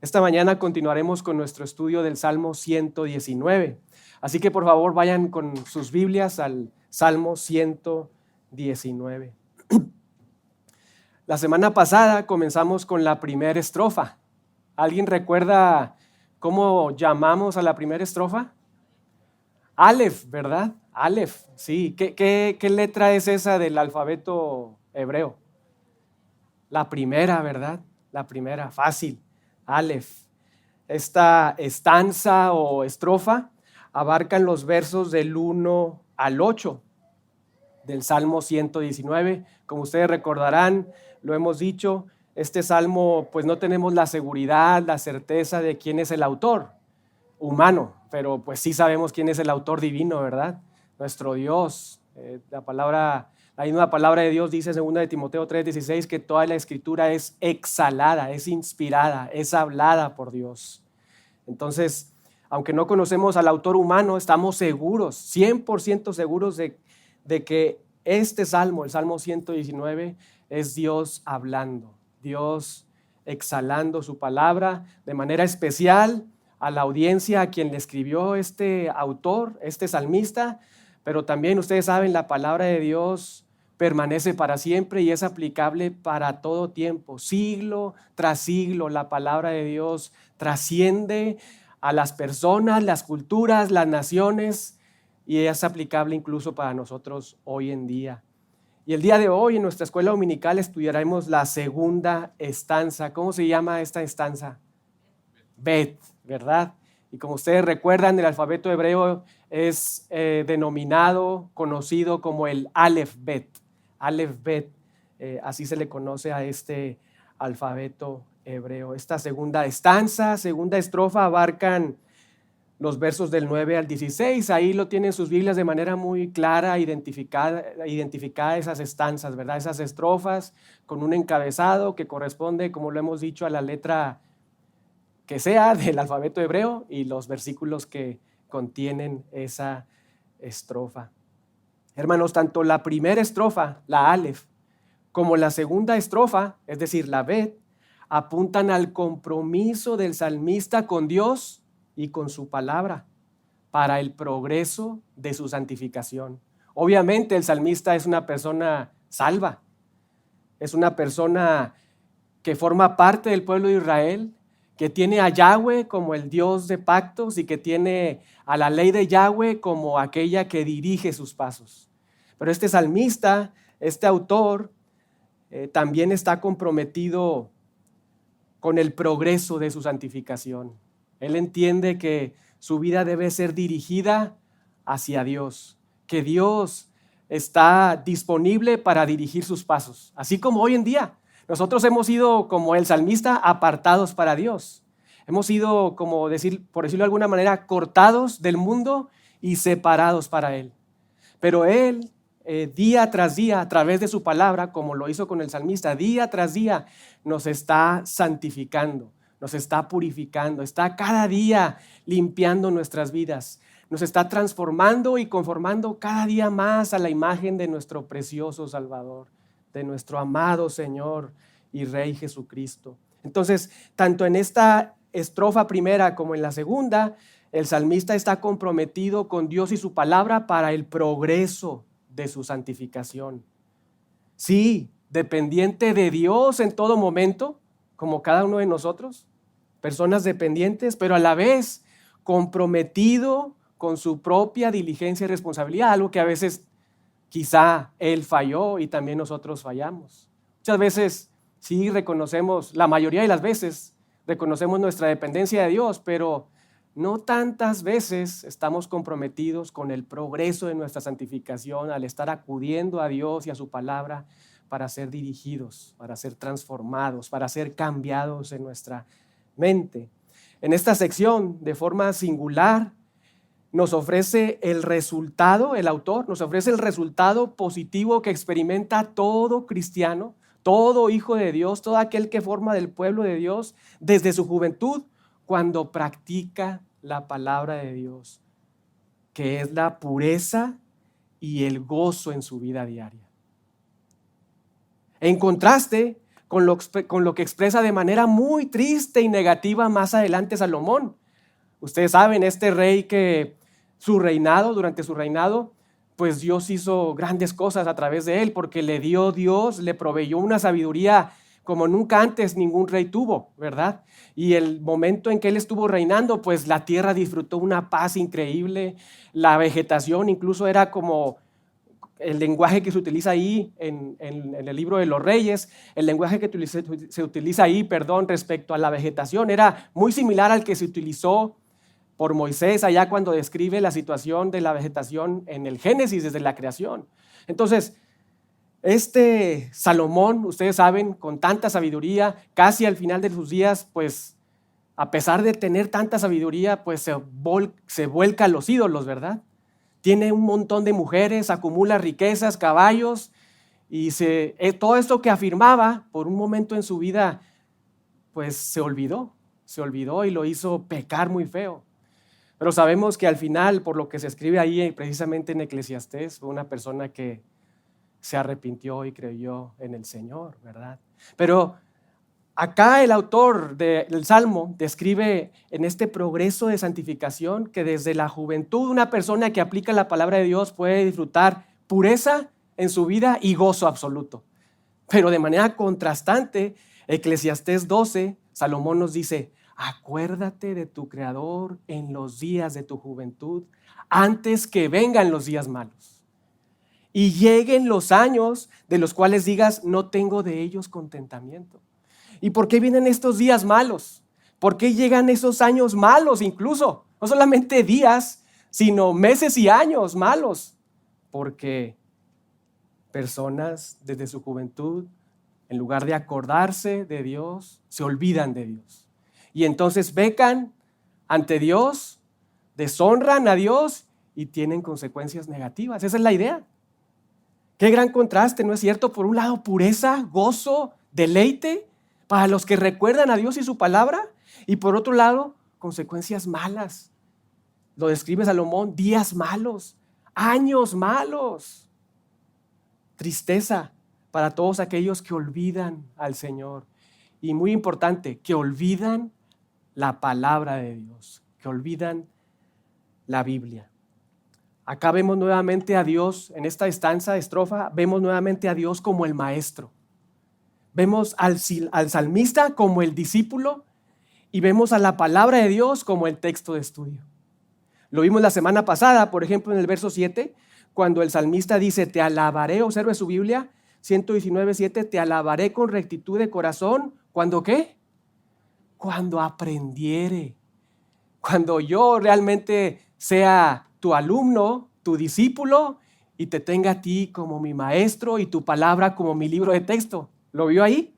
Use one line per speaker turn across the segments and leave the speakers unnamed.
Esta mañana continuaremos con nuestro estudio del Salmo 119. Así que por favor vayan con sus Biblias al Salmo 119. La semana pasada comenzamos con la primera estrofa. ¿Alguien recuerda cómo llamamos a la primera estrofa? Aleph, ¿verdad? Aleph, sí. ¿Qué letra es esa del alfabeto hebreo? La primera, ¿verdad? La primera, fácil. Aleph. Esta estanza o estrofa abarcan los versos del 1 al 8 del Salmo 119. Como ustedes recordarán, lo hemos dicho, este salmo pues no tenemos la seguridad, la certeza de quién es el autor humano, pero pues sí sabemos quién es el autor divino, ¿verdad? Nuestro Dios. La misma palabra de Dios dice en 2 de Timoteo 3:16 que toda la escritura es exhalada, es inspirada, es hablada por Dios. Entonces, aunque no conocemos al autor humano, estamos seguros, 100% seguros de que este salmo, el Salmo 119, es Dios hablando, Dios exhalando su palabra de manera especial a la audiencia a quien le escribió este autor, este salmista, pero también ustedes saben, la palabra de Dios permanece para siempre y es aplicable para todo tiempo, siglo tras siglo. La palabra de Dios trasciende a las personas, las culturas, las naciones y es aplicable incluso para nosotros hoy en día. Y el día de hoy en nuestra escuela dominical estudiaremos la segunda estanza. ¿Cómo se llama esta estanza? Bet, ¿verdad? Y como ustedes recuerdan, el alfabeto hebreo es denominado, conocido como el Aleph Bet. Aleph Bet, así se le conoce a este alfabeto hebreo. Esta segunda estanza, segunda estrofa, abarcan los versos del 9 al 16. Ahí lo tienen sus Biblias de manera muy clara, identificada esas estanzas, ¿verdad? Esas estrofas con un encabezado que corresponde, como lo hemos dicho, a la letra que sea del alfabeto hebreo y los versículos que contienen esa estrofa. Hermanos, tanto la primera estrofa, la Aleph, como la segunda estrofa, es decir, la Bet, apuntan al compromiso del salmista con Dios y con su palabra para el progreso de su santificación. Obviamente el salmista es una persona salva, es una persona que forma parte del pueblo de Israel, que tiene a Yahweh como el Dios de pactos y que tiene a la ley de Yahweh como aquella que dirige sus pasos. Pero este salmista, este autor, también está comprometido con el progreso de su santificación. Él entiende que su vida debe ser dirigida hacia Dios, que Dios está disponible para dirigir sus pasos, así como hoy en día. Nosotros hemos sido, como el salmista, apartados para Dios. Hemos sido, por decirlo de alguna manera, cortados del mundo y separados para Él. Pero Él, día tras día, a través de su palabra, como lo hizo con el salmista, día tras día nos está santificando, nos está purificando, está cada día limpiando nuestras vidas, nos está transformando y conformando cada día más a la imagen de nuestro precioso Salvador, de nuestro amado Señor y Rey Jesucristo. Entonces, tanto en esta estrofa primera como en la segunda, el salmista está comprometido con Dios y su palabra para el progreso de su santificación. Sí, dependiente de Dios en todo momento, como cada uno de nosotros, personas dependientes, pero a la vez comprometido con su propia diligencia y responsabilidad, algo que a veces quizá él falló y también nosotros fallamos. Muchas veces sí reconocemos, la mayoría de las veces reconocemos nuestra dependencia de Dios, pero no tantas veces estamos comprometidos con el progreso de nuestra santificación al estar acudiendo a Dios y a su palabra para ser dirigidos, para ser transformados, para ser cambiados en nuestra mente. En esta sección, de forma singular, nos ofrece el resultado, el autor nos ofrece el resultado positivo que experimenta todo cristiano, todo hijo de Dios, todo aquel que forma del pueblo de Dios desde su juventud, cuando practica la palabra de Dios, que es la pureza y el gozo en su vida diaria. En contraste, con lo que expresa de manera muy triste y negativa más adelante Salomón. Ustedes saben, este rey que durante su reinado, pues Dios hizo grandes cosas a través de él, porque le proveyó una sabiduría como nunca antes ningún rey tuvo, ¿verdad? Y el momento en que él estuvo reinando, pues la tierra disfrutó una paz increíble, la vegetación incluso era como el lenguaje que se utiliza ahí en el libro de los Reyes, el lenguaje que se utiliza ahí, respecto a la vegetación, era muy similar al que se utilizó por Moisés allá cuando describe la situación de la vegetación en el Génesis desde la creación. Entonces, este Salomón, ustedes saben, con tanta sabiduría, casi al final de sus días, pues a pesar de tener tanta sabiduría, pues se vuelca a los ídolos, ¿verdad? Tiene un montón de mujeres, acumula riquezas, caballos, y todo esto que afirmaba por un momento en su vida, pues se olvidó y lo hizo pecar muy feo. Pero sabemos que al final, por lo que se escribe ahí precisamente en Eclesiastés, fue una persona que se arrepintió y creyó en el Señor, ¿verdad? Pero acá el autor del Salmo describe en este progreso de santificación que desde la juventud una persona que aplica la palabra de Dios puede disfrutar pureza en su vida y gozo absoluto. Pero de manera contrastante, Eclesiastés 12, Salomón nos dice: acuérdate de tu Creador en los días de tu juventud, antes que vengan los días malos y lleguen los años de los cuales digas, no tengo de ellos contentamiento. ¿Y por qué vienen estos días malos? ¿Por qué llegan esos años malos incluso? No solamente días, sino meses y años malos. Porque personas desde su juventud, en lugar de acordarse de Dios, se olvidan de Dios. Y entonces pecan ante Dios, deshonran a Dios y tienen consecuencias negativas. Esa es la idea. Qué gran contraste, ¿no es cierto? Por un lado, pureza, gozo, deleite para los que recuerdan a Dios y su palabra, y por otro lado, consecuencias malas. Lo describe Salomón: días malos, años malos, tristeza para todos aquellos que olvidan al Señor. Y muy importante, que olvidan la palabra de Dios, que olvidan la Biblia. Acá vemos nuevamente a Dios, en esta estrofa, vemos nuevamente a Dios como el maestro. Vemos al salmista como el discípulo y vemos a la palabra de Dios como el texto de estudio. Lo vimos la semana pasada, por ejemplo, en el verso 7, cuando el salmista dice: te alabaré, observe su Biblia, 119:7, te alabaré con rectitud de corazón. ¿Cuándo qué? Cuando aprendiere. Cuando yo realmente sea tu alumno, tu discípulo, y te tenga a ti como mi maestro y tu palabra como mi libro de texto. ¿Lo vio ahí?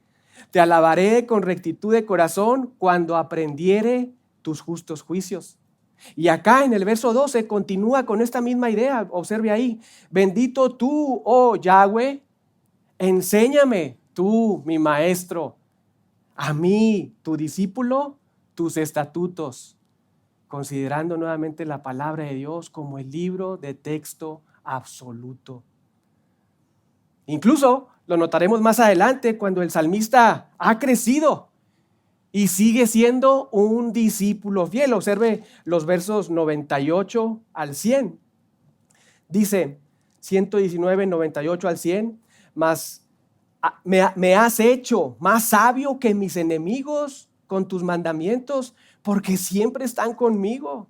Te alabaré con rectitud de corazón cuando aprendiere tus justos juicios. Y acá en el verso 12 continúa con esta misma idea. Observe ahí: bendito tú, oh Yahweh, enséñame tú, mi maestro, a mí, tu discípulo, tus estatutos, considerando nuevamente la palabra de Dios como el libro de texto absoluto. Incluso lo notaremos más adelante cuando el salmista ha crecido y sigue siendo un discípulo fiel. Observe los versos 98 al 100. Dice 119, 98 al 100, mas me has hecho más sabio que mis enemigos con tus mandamientos, porque siempre están conmigo.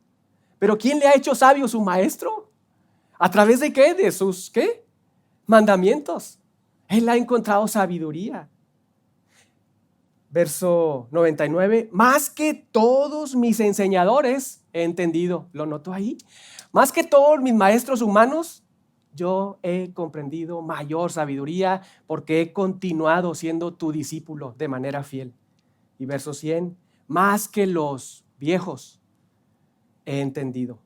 Pero ¿quién le ha hecho sabio? ¿Su maestro? ¿A través de qué? De sus ¿qué? Mandamientos. Él ha encontrado sabiduría. Verso 99, más que todos mis enseñadores he entendido. ¿Lo notó ahí? Más que todos mis maestros humanos, yo he comprendido mayor sabiduría porque he continuado siendo tu discípulo de manera fiel. Y verso 100, más que los viejos he entendido.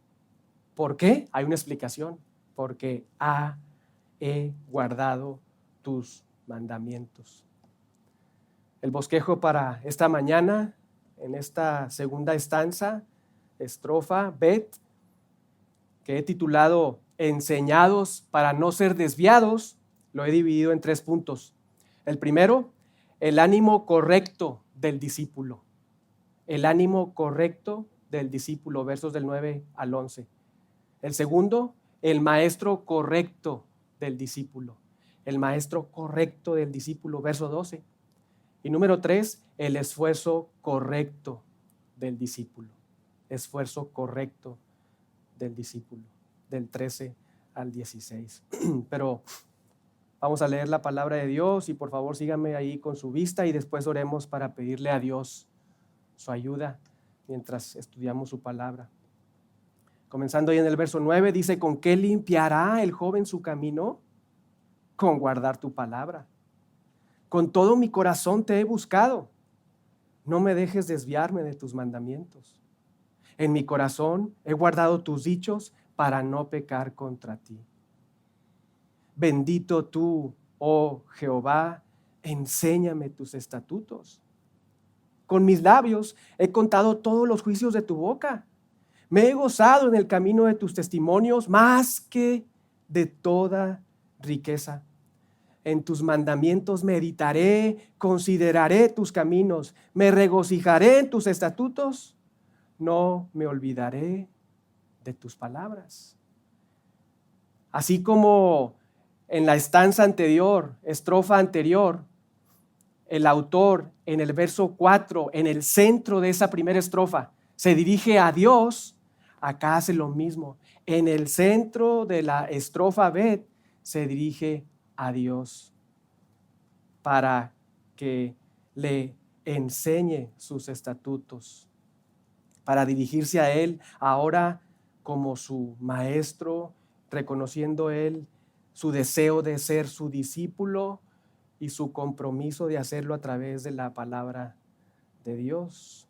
¿Por qué? Hay una explicación. Porque he guardado tus mandamientos. El bosquejo para esta mañana, en esta segunda estrofa, Bet, que he titulado Enseñados para no ser desviados, lo he dividido en 3 puntos. El primero, el ánimo correcto del discípulo. El ánimo correcto del discípulo, versos del 9 al 11. El segundo, el maestro correcto del discípulo. El maestro correcto del discípulo, verso 12. Y número 3, el esfuerzo correcto del discípulo. Esfuerzo correcto del discípulo, del 13 al 16. Pero vamos a leer la palabra de Dios y por favor síganme ahí con su vista y después oremos para pedirle a Dios su ayuda mientras estudiamos su palabra. Comenzando ahí en el verso 9, dice: ¿con qué limpiará el joven su camino? Con guardar tu palabra. Con todo mi corazón te he buscado. No me dejes desviarme de tus mandamientos. En mi corazón he guardado tus dichos para no pecar contra ti. Bendito tú, oh Jehová, enséñame tus estatutos. Con mis labios he contado todos los juicios de tu boca. Me he gozado en el camino de tus testimonios más que de toda riqueza. En tus mandamientos meditaré, consideraré tus caminos, me regocijaré en tus estatutos, no me olvidaré de tus palabras. Así como en la estrofa anterior, el autor en el verso 4, en el centro de esa primera estrofa, se dirige a Dios, acá hace lo mismo. En el centro de la estrofa Bet se dirige a Dios para que le enseñe sus estatutos, para dirigirse a Él ahora como su maestro, reconociendo Él su deseo de ser su discípulo y su compromiso de hacerlo a través de la palabra de Dios.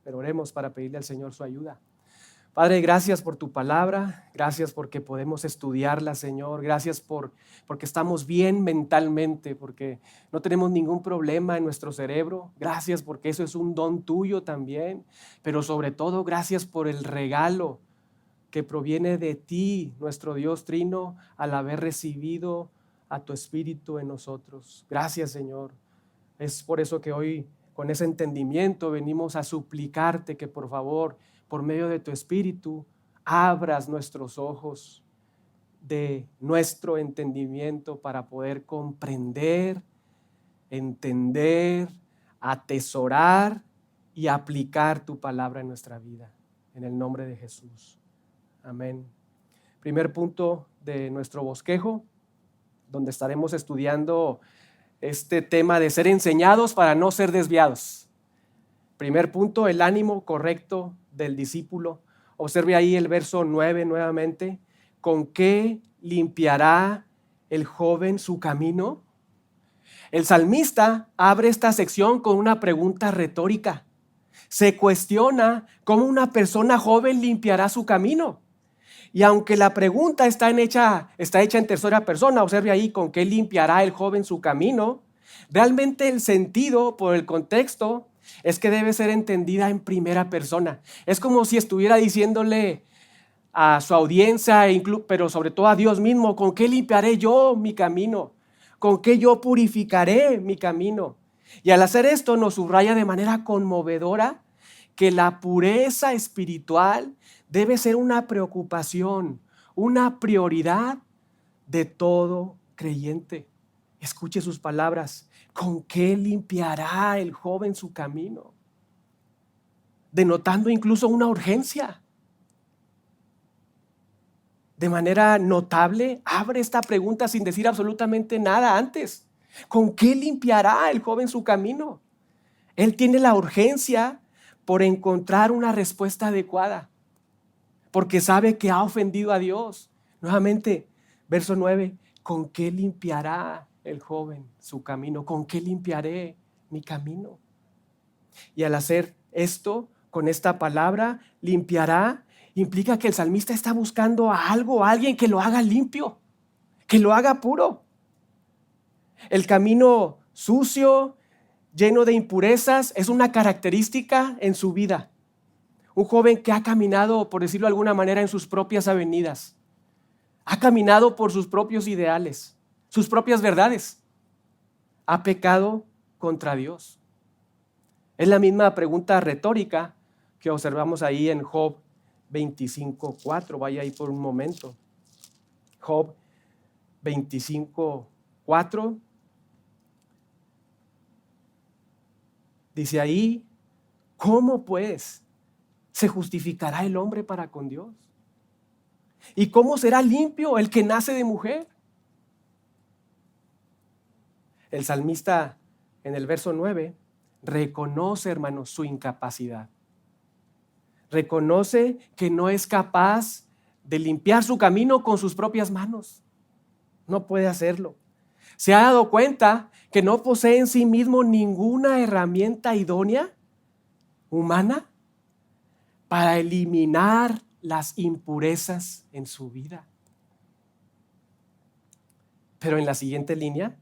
Pero oremos para pedirle al Señor su ayuda. Padre, gracias por tu palabra, gracias porque podemos estudiarla, Señor, gracias porque estamos bien mentalmente, porque no tenemos ningún problema en nuestro cerebro, gracias porque eso es un don tuyo también, pero sobre todo gracias por el regalo que proviene de ti, nuestro Dios Trino, al haber recibido a tu Espíritu en nosotros. Gracias, Señor. Es por eso que hoy, con ese entendimiento, venimos a suplicarte que por favor, por medio de tu Espíritu, abras nuestros ojos de nuestro entendimiento para poder comprender, entender, atesorar y aplicar tu palabra en nuestra vida. En el nombre de Jesús. Amén. Primer punto de nuestro bosquejo, donde estaremos estudiando este tema de ser enseñados para no ser desviados. Primer punto, el ánimo correcto del discípulo. Observe ahí el verso 9 nuevamente. ¿Con qué limpiará el joven su camino? El salmista abre esta sección con una pregunta retórica. Se cuestiona cómo una persona joven limpiará su camino. Y aunque la pregunta está hecha en tercera persona, observe ahí con qué limpiará el joven su camino, realmente el sentido por el contexto es que debe ser entendida en primera persona. Es como si estuviera diciéndole a su audiencia, pero sobre todo a Dios mismo, ¿con qué limpiaré yo mi camino? ¿Con qué yo purificaré mi camino? Y al hacer esto nos subraya de manera conmovedora que la pureza espiritual debe ser una preocupación, una prioridad de todo creyente. Escuche sus palabras. ¿Con qué limpiará el joven su camino? Denotando incluso una urgencia. De manera notable, abre esta pregunta sin decir absolutamente nada antes. ¿Con qué limpiará el joven su camino? Él tiene la urgencia por encontrar una respuesta adecuada, porque sabe que ha ofendido a Dios. Nuevamente, verso 9, ¿con qué limpiará el joven su camino? ¿Con qué limpiaré mi camino? Y al hacer esto, con esta palabra, limpiará, implica que el salmista está buscando a alguien que lo haga limpio, que lo haga puro. El camino sucio, lleno de impurezas, es una característica en su vida. Un joven que ha caminado, por decirlo de alguna manera, en sus propias avenidas. Ha caminado por sus propios ideales, sus propias verdades. Ha pecado contra Dios? Es la misma pregunta retórica que observamos ahí en Job 25:4. Vaya ahí por un momento. Job 25:4. Dice ahí, ¿cómo pues se justificará el hombre para con Dios? ¿Y cómo será limpio el que nace de mujer? El salmista en el verso 9 reconoce, hermanos, su incapacidad. Reconoce que no es capaz de limpiar su camino con sus propias manos. No puede hacerlo. Se ha dado cuenta que no posee en sí mismo ninguna herramienta idónea, humana, para eliminar las impurezas en su vida. Pero en la siguiente línea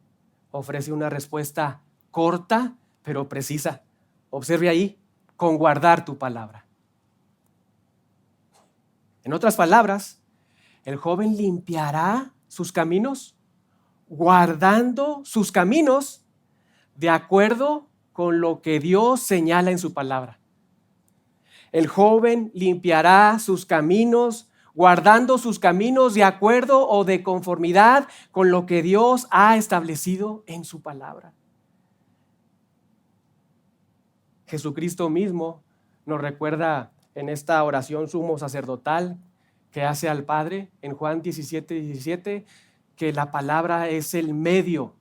ofrece una respuesta corta pero precisa. Observe ahí, con guardar tu palabra. En otras palabras, el joven limpiará sus caminos guardando sus caminos de acuerdo con lo que Dios señala en su palabra. El joven limpiará sus caminos guardando sus caminos de acuerdo o de conformidad con lo que Dios ha establecido en su palabra. Jesucristo mismo nos recuerda en esta oración sumo sacerdotal que hace al Padre en Juan 17:17, que la palabra es el medio,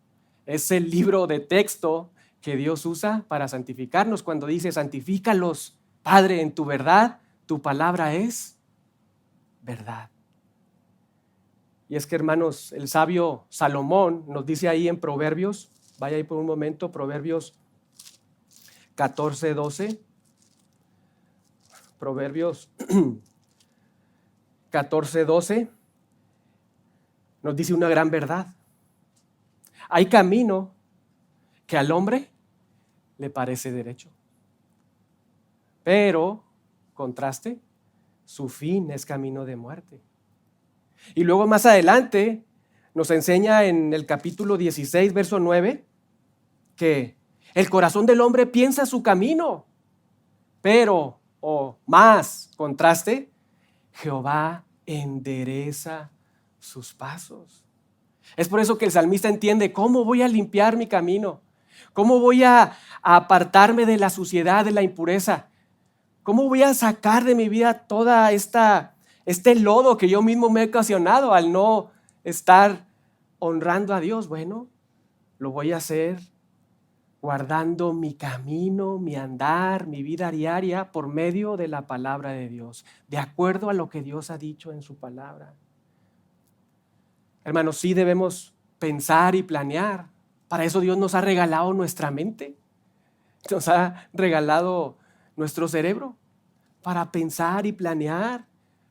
es el libro de texto que Dios usa para santificarnos. Cuando dice, santifícalos, Padre, en tu verdad, tu palabra es verdad. Y es que, hermanos, el sabio Salomón nos dice ahí en Proverbios, vaya ahí por un momento, Proverbios 14:12. Proverbios 14:12 nos dice una gran verdad. Hay camino que al hombre le parece derecho, pero, contraste, su fin es camino de muerte. Y luego más adelante nos enseña en el capítulo 16, verso 9, que el corazón del hombre piensa su camino, pero, o más, contraste, Jehová endereza sus pasos. Es por eso que el salmista entiende, ¿cómo voy a limpiar mi camino? ¿Cómo voy a apartarme de la suciedad, de la impureza? ¿Cómo voy a sacar de mi vida toda este lodo que yo mismo me he ocasionado al no estar honrando a Dios? Bueno, lo voy a hacer guardando mi camino, mi andar, mi vida diaria por medio de la palabra de Dios, de acuerdo a lo que Dios ha dicho en su palabra. Hermanos, sí debemos pensar y planear. Para eso Dios nos ha regalado nuestra mente, nos ha regalado nuestro cerebro para pensar y planear,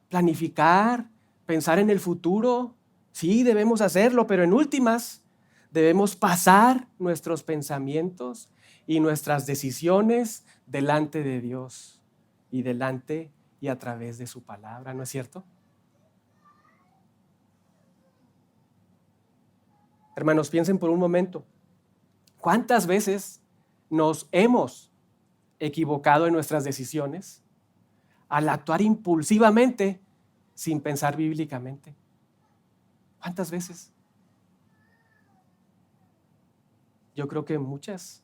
planificar, pensar en el futuro. Sí, debemos hacerlo, pero en últimas debemos pasar nuestros pensamientos y nuestras decisiones delante de Dios y delante y a través de su palabra, ¿no es cierto? Hermanos, piensen por un momento, ¿cuántas veces nos hemos equivocado en nuestras decisiones al actuar impulsivamente sin pensar bíblicamente? ¿Cuántas veces? Yo creo que muchas.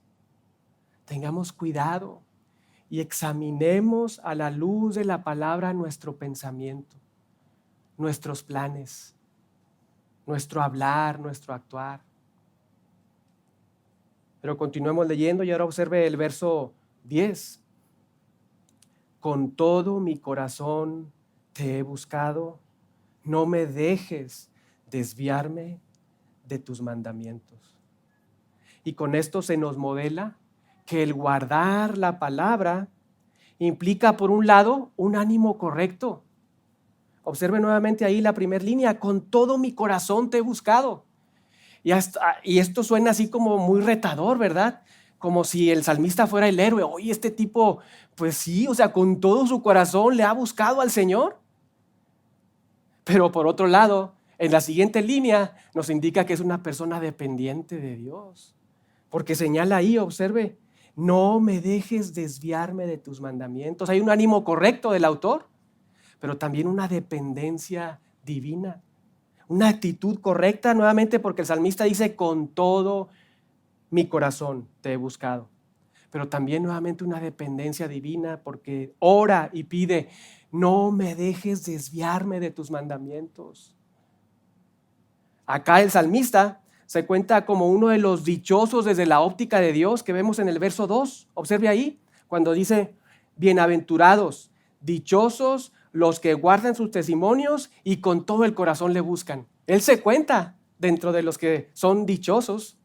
Tengamos cuidado y examinemos a la luz de la palabra nuestro pensamiento, nuestros planes, nuestro hablar, nuestro actuar. Pero continuemos leyendo y ahora observe el verso 10. Con todo mi corazón te he buscado, no me dejes desviarme de tus mandamientos. Y con esto se nos modela que el guardar la palabra implica, por un lado, un ánimo correcto. Observe nuevamente ahí la primera línea, con todo mi corazón te he buscado. Y esto suena así como muy retador, ¿verdad? Como si el salmista fuera el héroe. Oye, este tipo, pues sí, o sea, con todo su corazón le ha buscado al Señor. Pero por otro lado, en la siguiente línea nos indica que es una persona dependiente de Dios. Porque señala ahí, observe, no me dejes desviarme de tus mandamientos. Hay un ánimo correcto del autor, pero también una dependencia divina, una actitud correcta, nuevamente porque el salmista dice, con todo mi corazón te he buscado. Pero también nuevamente una dependencia divina porque ora y pide, no me dejes desviarme de tus mandamientos. Acá el salmista se cuenta como uno de los dichosos desde la óptica de Dios que vemos en el verso 2. Observe ahí cuando dice, bienaventurados, dichosos los que guardan sus testimonios y con todo el corazón le buscan. Él se cuenta dentro de los que son dichosos.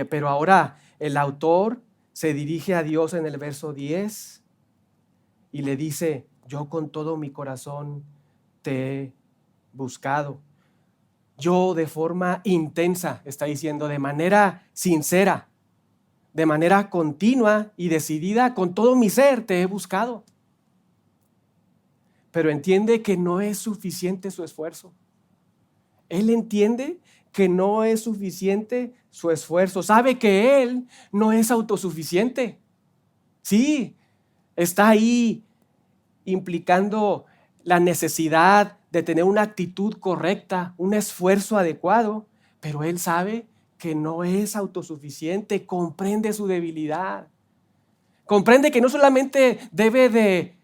Pero ahora el autor se dirige a Dios en el verso 10 y le dice, yo con todo mi corazón te he buscado. Yo de forma intensa, está diciendo, de manera sincera, de manera continua y decidida, con todo mi ser te he buscado. Pero entiende que no es suficiente su esfuerzo. Él entiende que no es suficiente su esfuerzo. Sabe que él no es autosuficiente. Sí, está ahí implicando la necesidad de tener una actitud correcta, un esfuerzo adecuado, pero él sabe que no es autosuficiente, comprende su debilidad. Comprende que no solamente debe de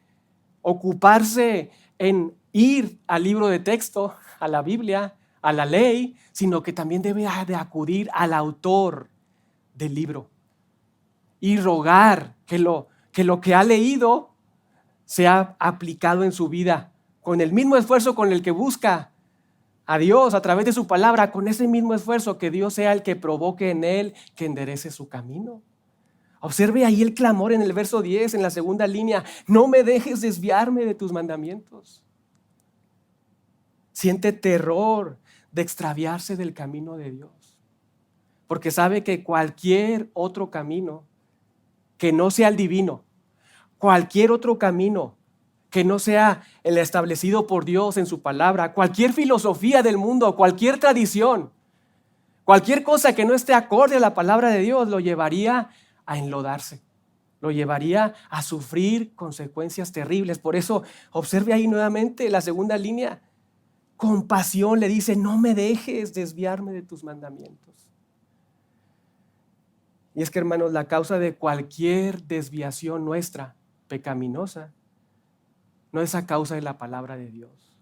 ocuparse en ir al libro de texto, a la Biblia, a la ley, sino que también debe de acudir al autor del libro y rogar que lo que ha leído sea aplicado en su vida, con el mismo esfuerzo con el que busca a Dios a través de su palabra, con ese mismo esfuerzo, que Dios sea el que provoque en él que enderece su camino. Observe ahí el clamor en el verso 10, en la segunda línea, no me dejes desviarme de tus mandamientos. Siente terror de extraviarse del camino de Dios, porque sabe que cualquier otro camino que no sea el divino, cualquier otro camino que no sea el establecido por Dios en su palabra, cualquier filosofía del mundo, cualquier tradición, cualquier cosa que no esté acorde a la palabra de Dios, lo llevaría a enlodarse, lo llevaría a sufrir consecuencias terribles. Por eso, observe ahí nuevamente la segunda línea. Con pasión le dice, no me dejes desviarme de tus mandamientos. Y es que, hermanos, la causa de cualquier desviación nuestra pecaminosa no es a causa de la palabra de Dios.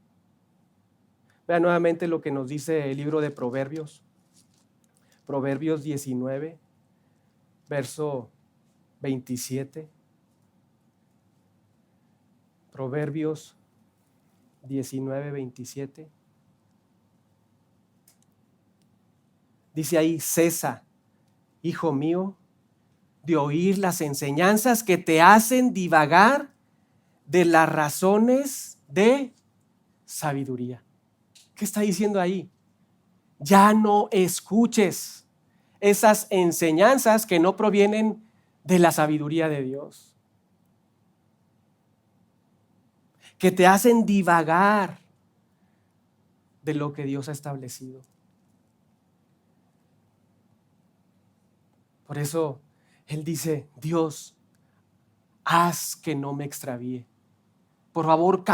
Vean nuevamente lo que nos dice el libro de Proverbios. Proverbios 19, verso 27. Proverbios 19, 27. Dice ahí, cesa, hijo mío, de oír las enseñanzas que te hacen divagar de las razones de sabiduría. ¿Qué está diciendo ahí? Ya no escuches esas enseñanzas que no provienen de la sabiduría de Dios, que te hacen divagar de lo que Dios ha establecido. Por eso Él dice, Dios, haz que no me extravíe. Por favor,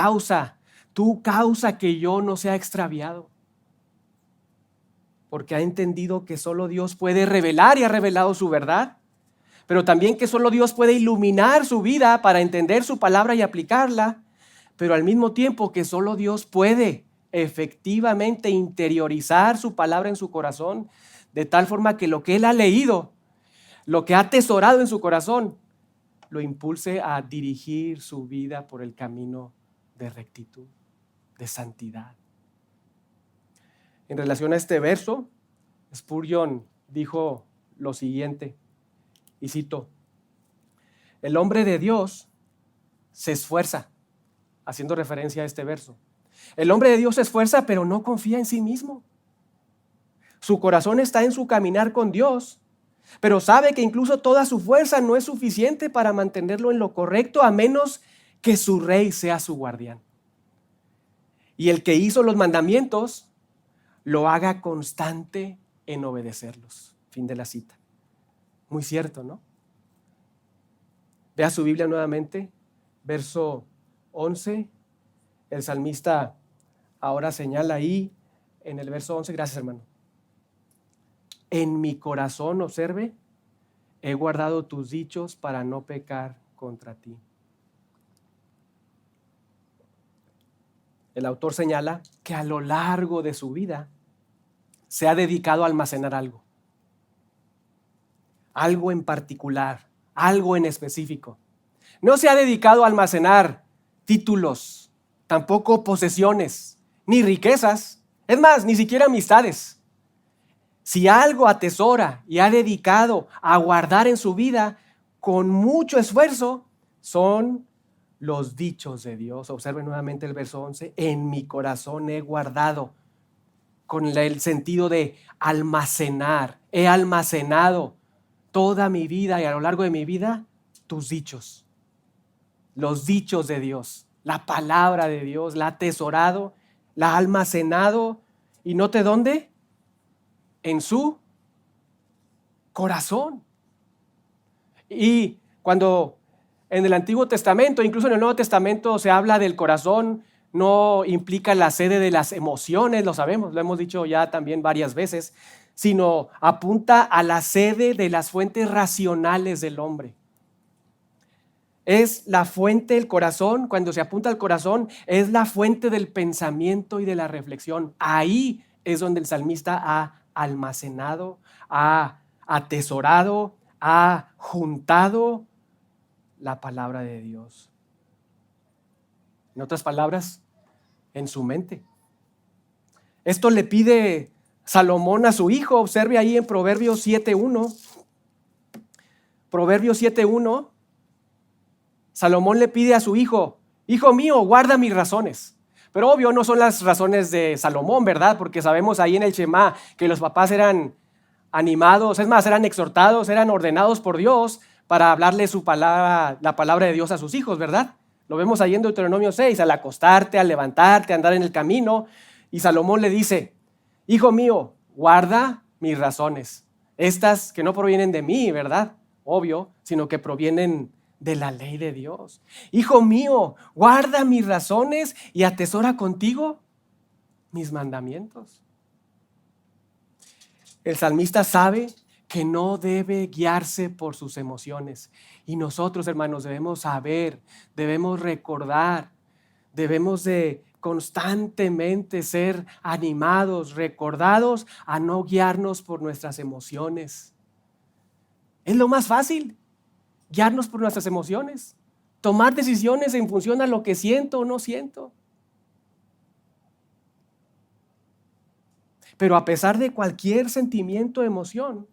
tú causa que yo no sea extraviado. Porque ha entendido que solo Dios puede revelar y ha revelado su verdad, pero también que solo Dios puede iluminar su vida para entender su palabra y aplicarla, pero al mismo tiempo que solo Dios puede efectivamente interiorizar su palabra en su corazón, de tal forma que lo que Él ha leído, lo que ha atesorado en su corazón, lo impulse a dirigir su vida por el camino de rectitud, de santidad. En relación a este verso, Spurgeon dijo lo siguiente, y cito, el hombre de Dios se esfuerza, haciendo referencia a este verso. El hombre de Dios se esfuerza, pero no confía en sí mismo. Su corazón está en su caminar con Dios, pero sabe que incluso toda su fuerza no es suficiente para mantenerlo en lo correcto, a menos que su rey sea su guardián. Y el que hizo los mandamientos lo haga constante en obedecerlos. Fin de la cita. Muy cierto, ¿no? Vea su Biblia nuevamente, verso 11. El salmista ahora señala ahí en el verso 11, gracias hermano. En mi corazón, observe, he guardado tus dichos para no pecar contra ti. El autor señala que a lo largo de su vida se ha dedicado a almacenar algo en particular, algo en específico. No se ha dedicado a almacenar títulos, tampoco posesiones, ni riquezas, es más, ni siquiera amistades. Si algo atesora y ha dedicado a guardar en su vida con mucho esfuerzo, son los dichos de Dios. Observen nuevamente el verso 11. En mi corazón he guardado, con el sentido de almacenar. He almacenado toda mi vida y a lo largo de mi vida tus dichos. Los dichos de Dios, la palabra de Dios, la ha atesorado, la ha almacenado. ¿Y note dónde? En su corazón. Y cuando en el Antiguo Testamento, incluso en el Nuevo Testamento, se habla del corazón, no implica la sede de las emociones, lo sabemos, lo hemos dicho ya también varias veces, sino apunta a la sede de las fuentes racionales del hombre. Es la fuente del corazón, cuando se apunta al corazón, es la fuente del pensamiento y de la reflexión. Ahí es donde el salmista ha almacenado, ha atesorado, ha juntado la palabra de Dios. En otras palabras, en su mente. Esto le pide Salomón a su hijo. Observe ahí en Proverbios 7:1. Proverbios 7:1. Salomón le pide a su hijo: hijo mío, guarda mis razones. Pero obvio no son las razones de Salomón, ¿verdad? Porque sabemos ahí en el Shema que los papás eran animados, es más, eran exhortados, eran ordenados por Dios para hablarle su palabra, la palabra de Dios a sus hijos, ¿verdad? Lo vemos ahí en Deuteronomio 6, al acostarte, al levantarte, a andar en el camino. Y Salomón le dice: hijo mío, guarda mis razones. Estas que no provienen de mí, ¿verdad? Obvio, sino que provienen de la ley de Dios. Hijo mío, guarda mis razones y atesora contigo mis mandamientos. El salmista sabe que no debe guiarse por sus emociones. Y nosotros, hermanos, debemos saber, debemos recordar, debemos de constantemente ser animados, recordados a no guiarnos por nuestras emociones. Es lo más fácil, guiarnos por nuestras emociones, tomar decisiones en función a lo que siento o no siento. Pero a pesar de cualquier sentimiento o emoción,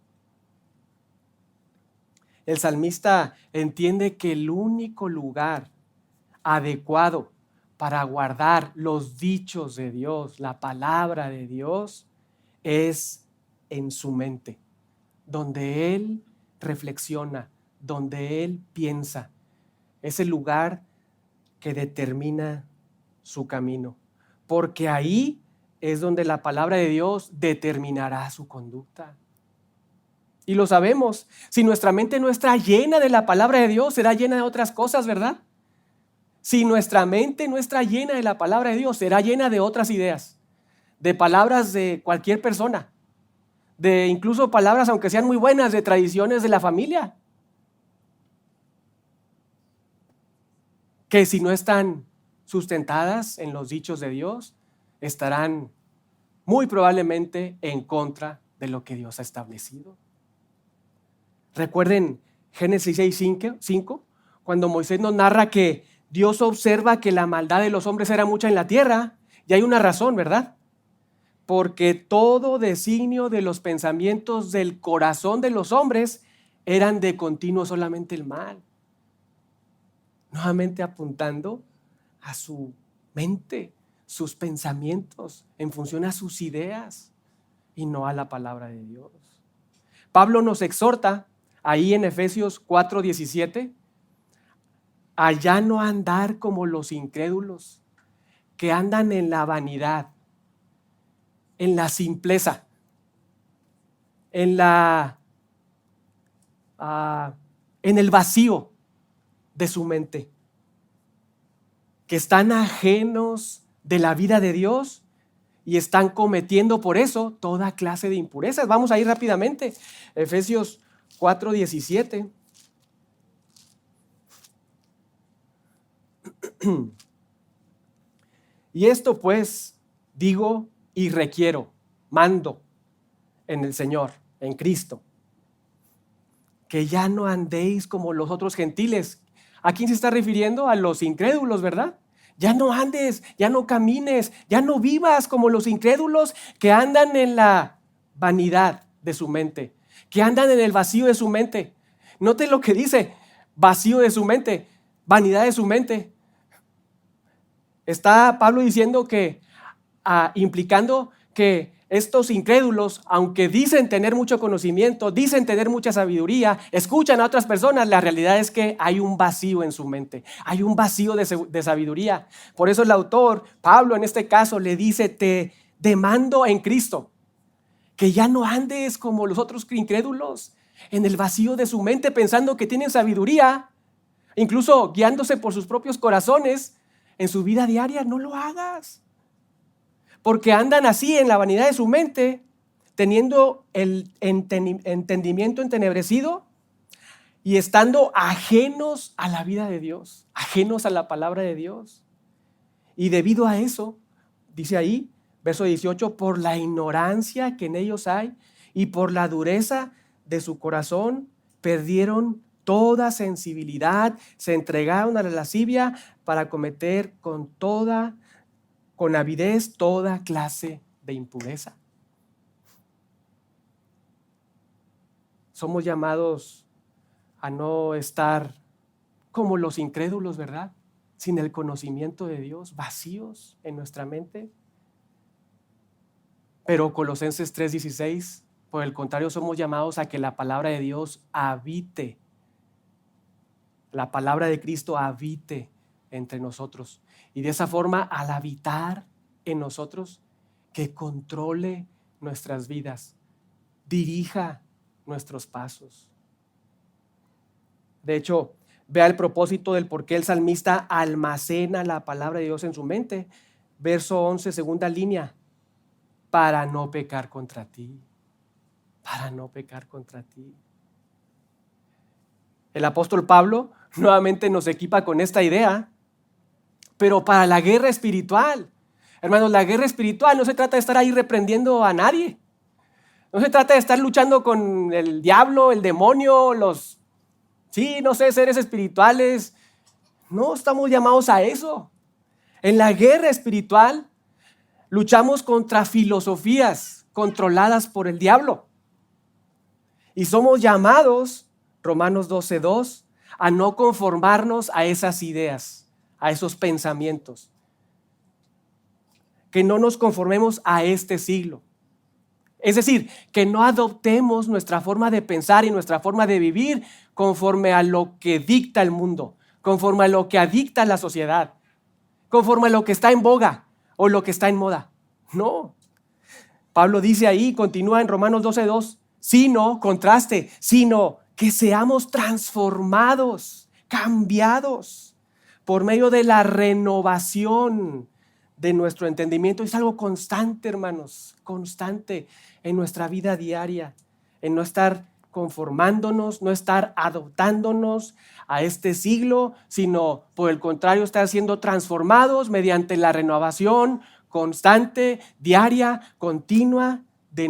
el salmista entiende que el único lugar adecuado para guardar los dichos de Dios, la palabra de Dios, es en su mente, donde él reflexiona, donde él piensa. Es el lugar que determina su camino, porque ahí es donde la palabra de Dios determinará su conducta. Y lo sabemos, si nuestra mente no está llena de la palabra de Dios, será llena de otras cosas, ¿verdad? Si nuestra mente no está llena de la palabra de Dios, será llena de otras ideas, de palabras de cualquier persona, de incluso palabras, aunque sean muy buenas, de tradiciones de la familia, que si no están sustentadas en los dichos de Dios, estarán muy probablemente en contra de lo que Dios ha establecido. Recuerden Génesis 6:5, cuando Moisés nos narra que Dios observa que la maldad de los hombres era mucha en la tierra, y hay una razón, ¿verdad? Porque todo designio de los pensamientos del corazón de los hombres eran de continuo solamente el mal. Nuevamente apuntando a su mente, sus pensamientos, en función a sus ideas y no a la palabra de Dios. Pablo nos exhorta ahí en Efesios 4:17 a ya no andar como los incrédulos que andan en la vanidad, en la simpleza. en en el vacío de su mente, que están ajenos de la vida de Dios y están cometiendo por eso toda clase de impurezas. Vamos a ir rápidamente. Efesios 4:17. Y esto pues digo y requiero, mando en el Señor, en Cristo, que ya no andéis como los otros gentiles. ¿A quién se está refiriendo? A los incrédulos, ¿verdad? Ya no andes, ya no camines, ya no vivas como los incrédulos que andan en la vanidad de su mente, que andan en el vacío de su mente. Note lo que dice, vacío de su mente, vanidad de su mente. Está Pablo diciendo que, implicando que estos incrédulos, aunque dicen tener mucho conocimiento, dicen tener mucha sabiduría, escuchan a otras personas, la realidad es que hay un vacío en su mente, hay un vacío de sabiduría. Por eso el autor, Pablo en este caso, le dice, te demando en Cristo, que ya no andes como los otros incrédulos, en el vacío de su mente, pensando que tienen sabiduría, incluso guiándose por sus propios corazones en su vida diaria. No lo hagas. Porque andan así en la vanidad de su mente, teniendo el entendimiento entenebrecido y estando ajenos a la vida de Dios, ajenos a la palabra de Dios. Y debido a eso, dice ahí, verso 18, por la ignorancia que en ellos hay y por la dureza de su corazón, perdieron toda sensibilidad, se entregaron a la lascivia para cometer con avidez toda clase de impureza. Somos llamados a no estar como los incrédulos, ¿verdad? Sin el conocimiento de Dios, vacíos en nuestra mente. Pero Colosenses 3:16, por el contrario, somos llamados a que la palabra de Dios habite, la palabra de Cristo habite entre nosotros. Y de esa forma, al habitar en nosotros, que controle nuestras vidas, dirija nuestros pasos. De hecho, vea el propósito del por qué el salmista almacena la palabra de Dios en su mente. Verso 11, segunda línea, para no pecar contra ti, para no pecar contra ti. El apóstol Pablo nuevamente nos equipa con esta idea, pero para la guerra espiritual. Hermanos, la guerra espiritual no se trata de estar ahí reprendiendo a nadie. No se trata de estar luchando con el diablo, el demonio, seres espirituales. No estamos llamados a eso. En la guerra espiritual luchamos contra filosofías controladas por el diablo. Y somos llamados, Romanos 12:2, a no conformarnos a esas ideas, a esos pensamientos. Que no nos conformemos a este siglo. Es decir, que no adoptemos nuestra forma de pensar y nuestra forma de vivir conforme a lo que dicta el mundo, conforme a lo que dicta la sociedad, conforme a lo que está en boga o lo que está en moda. No. Pablo dice ahí, continúa en Romanos 12:2, sino que seamos transformados, cambiados por medio de la renovación de nuestro entendimiento. Es algo constante, hermanos, constante en nuestra vida diaria, en no estar conformándonos, no estar adoptándonos a este siglo, sino por el contrario, estar siendo transformados mediante la renovación constante, diaria, continua de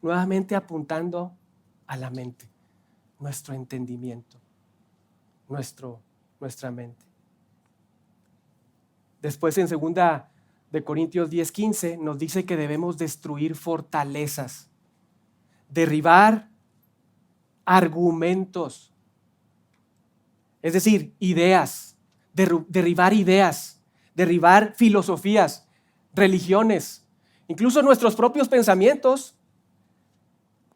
nuevamente apuntando a la mente, nuestro entendimiento, nuestra mente. Después en 2 de Corintios 10:15 nos dice que debemos destruir fortalezas, derribar argumentos, es decir, ideas, derribar filosofías, religiones, incluso nuestros propios pensamientos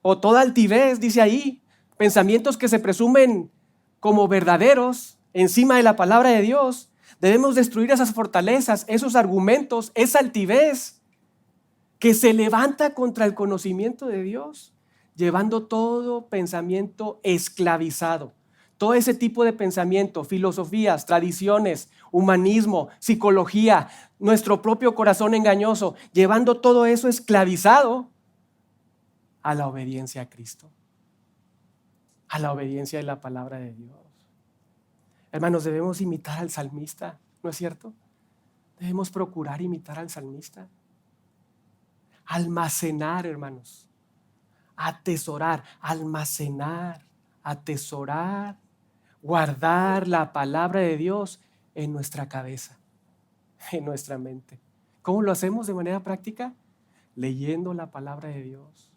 o toda altivez, dice ahí, pensamientos que se presumen como verdaderos encima de la palabra de Dios. Debemos destruir esas fortalezas, esos argumentos, esa altivez que se levanta contra el conocimiento de Dios, llevando todo pensamiento esclavizado. Todo ese tipo de pensamiento, filosofías, tradiciones, humanismo, psicología, nuestro propio corazón engañoso, llevando todo eso esclavizado a la obediencia a Cristo, a la obediencia de la palabra de Dios. Hermanos, debemos imitar al salmista, ¿no es cierto? Debemos procurar imitar al salmista. Almacenar, hermanos. Atesorar, almacenar, atesorar, guardar la palabra de Dios en nuestra cabeza, en nuestra mente. ¿Cómo lo hacemos de manera práctica? Leyendo la palabra de Dios,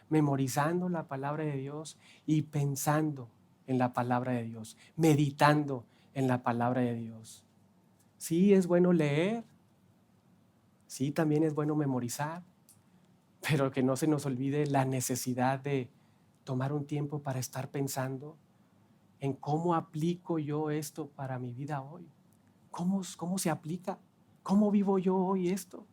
memorizando la palabra de Dios y pensando en la palabra de Dios, meditando en la palabra de Dios. Sí, es bueno leer, sí, también es bueno memorizar, pero que no se nos olvide la necesidad de tomar un tiempo para estar pensando en cómo aplico yo esto para mi vida hoy. ¿Cómo se aplica? ¿Cómo vivo yo hoy esto?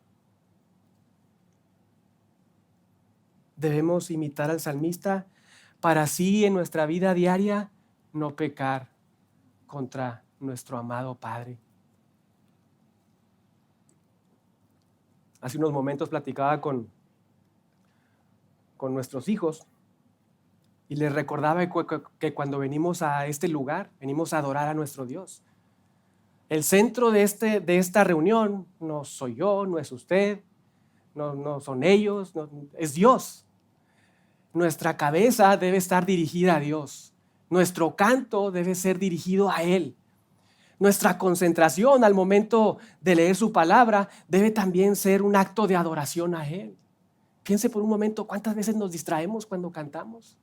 Debemos imitar al salmista para así en nuestra vida diaria no pecar contra nuestro amado Padre. Hace unos momentos platicaba con nuestros hijos y les recordaba que cuando venimos a este lugar, venimos a adorar a nuestro Dios. El centro de esta reunión no soy yo, no es usted, no son ellos, es Dios. Nuestra cabeza debe estar dirigida a Dios. Nuestro canto debe ser dirigido a Él. Nuestra concentración al momento de leer su palabra debe también ser un acto de adoración a Él. Piense por un momento cuántas veces nos distraemos cuando cantamos.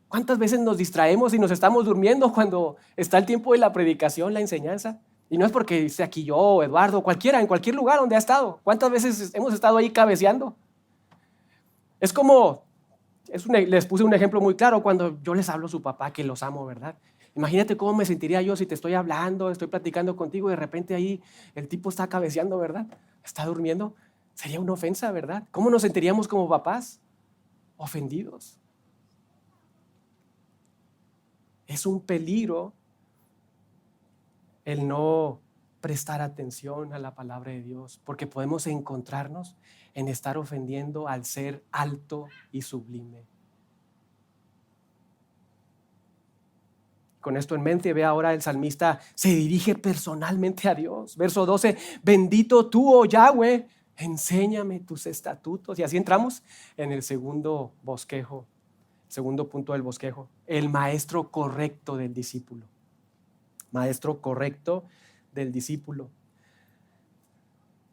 ¿Cuántas veces nos distraemos y nos estamos durmiendo cuando está el tiempo de la predicación, la enseñanza? Y no es porque esté aquí yo, Eduardo, cualquiera, en cualquier lugar donde ha estado. ¿Cuántas veces hemos estado ahí cabeceando? Es como, les puse un ejemplo muy claro cuando yo les hablo a su papá que los amo, ¿verdad? Imagínate cómo me sentiría yo si te estoy hablando, estoy platicando contigo y de repente ahí el tipo está cabeceando, ¿verdad? Está durmiendo. Sería una ofensa, ¿verdad? ¿Cómo nos sentiríamos como papás? Ofendidos. Es un peligro el no prestar atención a la palabra de Dios, porque podemos encontrarnos en estar ofendiendo al ser alto y sublime. Con esto en mente, ve ahora el salmista se dirige personalmente a Dios. Verso 12, bendito tú, oh Yahweh, enséñame tus estatutos. Y así entramos en el segundo bosquejo, segundo punto del bosquejo, el maestro correcto del discípulo. Maestro correcto del discípulo.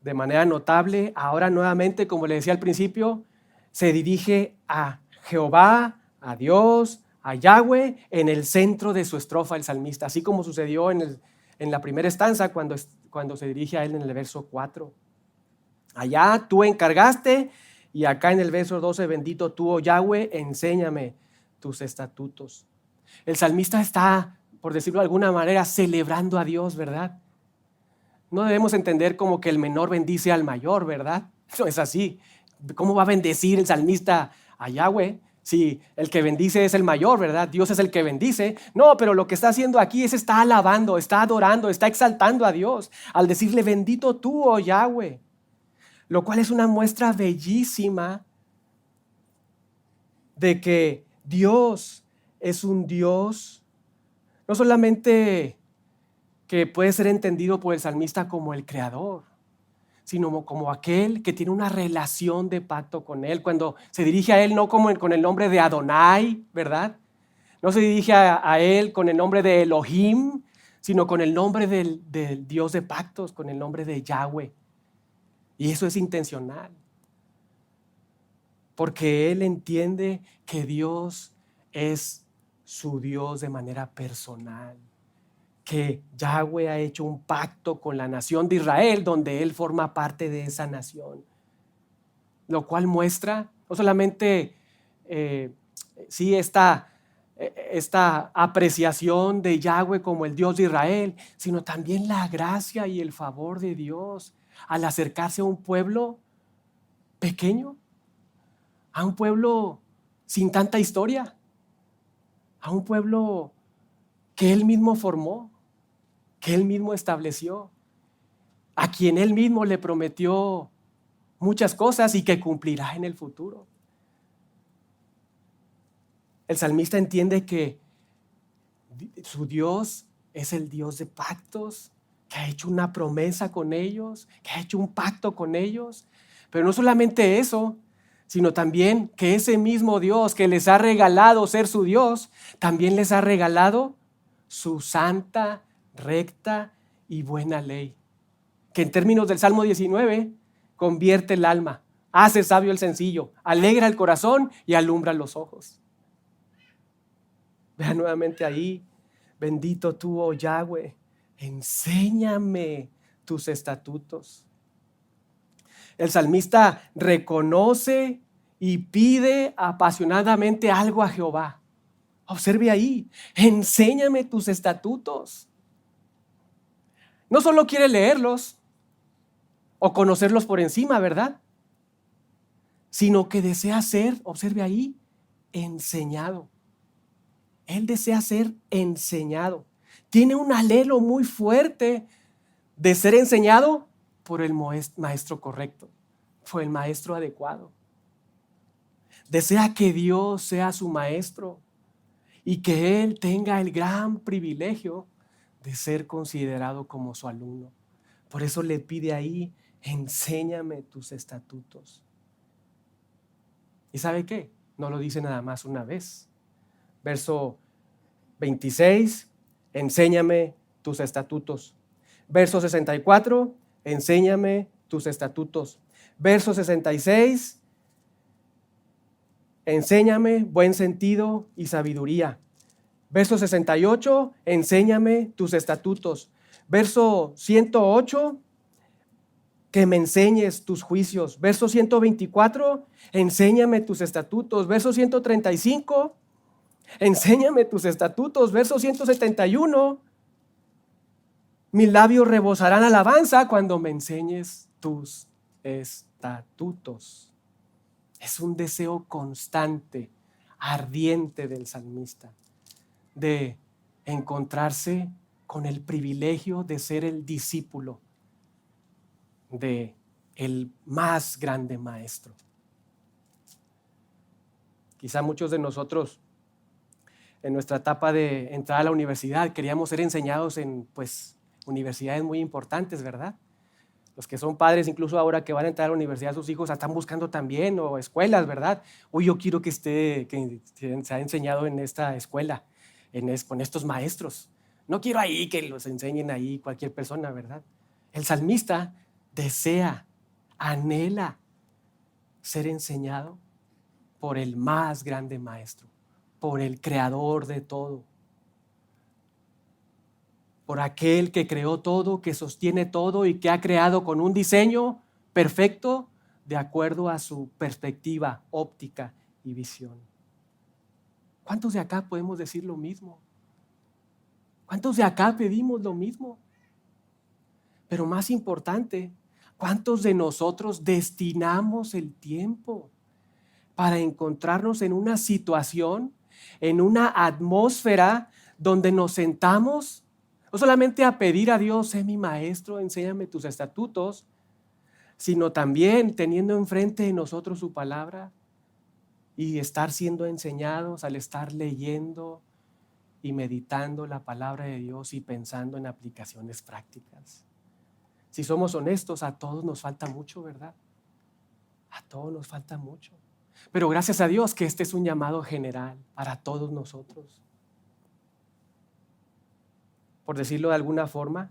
De manera notable, ahora nuevamente, como le decía al principio, se dirige a Jehová, a Dios, a Yahweh en el centro de su estrofa el salmista, así como sucedió en la primera estanza cuando se dirige a él en el verso 4. Allá tú encargaste y acá en el verso 12, bendito tú, oh Yahweh, enséñame tus estatutos. El salmista está, por decirlo de alguna manera, celebrando a Dios, ¿verdad? No debemos entender como que el menor bendice al mayor, ¿verdad? No es así. ¿Cómo va a bendecir el salmista a Yahweh si el que bendice es el mayor, ¿verdad? Dios es el que bendice. No, pero lo que está haciendo aquí es está alabando, está adorando, está exaltando a Dios al decirle bendito tú, oh Yahweh. Lo cual es una muestra bellísima de que Dios es un Dios no solamente que puede ser entendido por el salmista como el creador, sino como aquel que tiene una relación de pacto con él. Cuando se dirige a él no como con el nombre de Adonai, ¿verdad? No se dirige a él con el nombre de Elohim, sino con el nombre del Dios de pactos, con el nombre de Yahweh. Y eso es intencional, porque él entiende que Dios es su Dios de manera personal, que Yahweh ha hecho un pacto con la nación de Israel, donde él forma parte de esa nación, lo cual muestra no solamente esta apreciación de Yahweh como el Dios de Israel, sino también la gracia y el favor de Dios al acercarse a un pueblo pequeño, a un pueblo sin tanta historia, a un pueblo que Él mismo formó, que Él mismo estableció, a quien Él mismo le prometió muchas cosas y que cumplirá en el futuro. El salmista entiende que su Dios es el Dios de pactos, que ha hecho una promesa con ellos, que ha hecho un pacto con ellos. Pero no solamente eso, sino también que ese mismo Dios que les ha regalado ser su Dios, también les ha regalado su santa, recta y buena ley, que en términos del Salmo 19 convierte el alma, hace sabio el sencillo, alegra el corazón y alumbra los ojos. Vean nuevamente ahí, bendito tú, oh Yahweh, enséñame tus estatutos. El salmista reconoce y pide apasionadamente algo a Jehová. Observe ahí, enséñame tus estatutos. No solo quiere leerlos o conocerlos por encima, ¿verdad? Sino que desea ser, observe ahí, enseñado. Él desea ser enseñado. Tiene un anhelo muy fuerte de ser enseñado por el maestro correcto, por el maestro adecuado. Desea que Dios sea su maestro y que Él tenga el gran privilegio de ser considerado como su alumno. Por eso le pide ahí, enséñame tus estatutos. ¿Y sabe qué? No lo dice nada más una vez. Verso 26, enséñame tus estatutos. Verso 64, enséñame tus estatutos. Verso 66, enséñame buen sentido y sabiduría. Verso 68, enséñame tus estatutos. Verso 108, que me enseñes tus juicios. Verso 124, enséñame tus estatutos. Verso 135, enséñame tus estatutos. Verso 171, mis labios rebosarán alabanza cuando me enseñes tus estatutos. Es un deseo constante, ardiente del salmista, de encontrarse con el privilegio de ser el discípulo de el más grande maestro. Quizá muchos de nosotros en nuestra etapa de entrar a la universidad queríamos ser enseñados en universidades muy importantes, ¿verdad? Los que son padres, incluso ahora que van a entrar a la universidad, sus hijos están buscando también, o escuelas, ¿verdad? Uy, yo quiero que se ha enseñado en esta escuela, con estos maestros. No quiero ahí que los enseñen ahí cualquier persona, ¿verdad? El salmista desea, anhela ser enseñado por el más grande maestro, por el creador de todo, por aquel que creó todo, que sostiene todo y que ha creado con un diseño perfecto de acuerdo a su perspectiva óptica y visión. ¿Cuántos de acá podemos decir lo mismo? ¿Cuántos de acá pedimos lo mismo? Pero más importante, ¿cuántos de nosotros destinamos el tiempo para encontrarnos en una situación, en una atmósfera donde nos sentamos no solamente a pedir a Dios, sé mi maestro, enséñame tus estatutos, sino también teniendo enfrente de nosotros su palabra y estar siendo enseñados al estar leyendo y meditando la palabra de Dios y pensando en aplicaciones prácticas? Si somos honestos, a todos nos falta mucho, ¿verdad? A todos nos falta mucho. Pero gracias a Dios que este es un llamado general para todos nosotros. Por decirlo de alguna forma,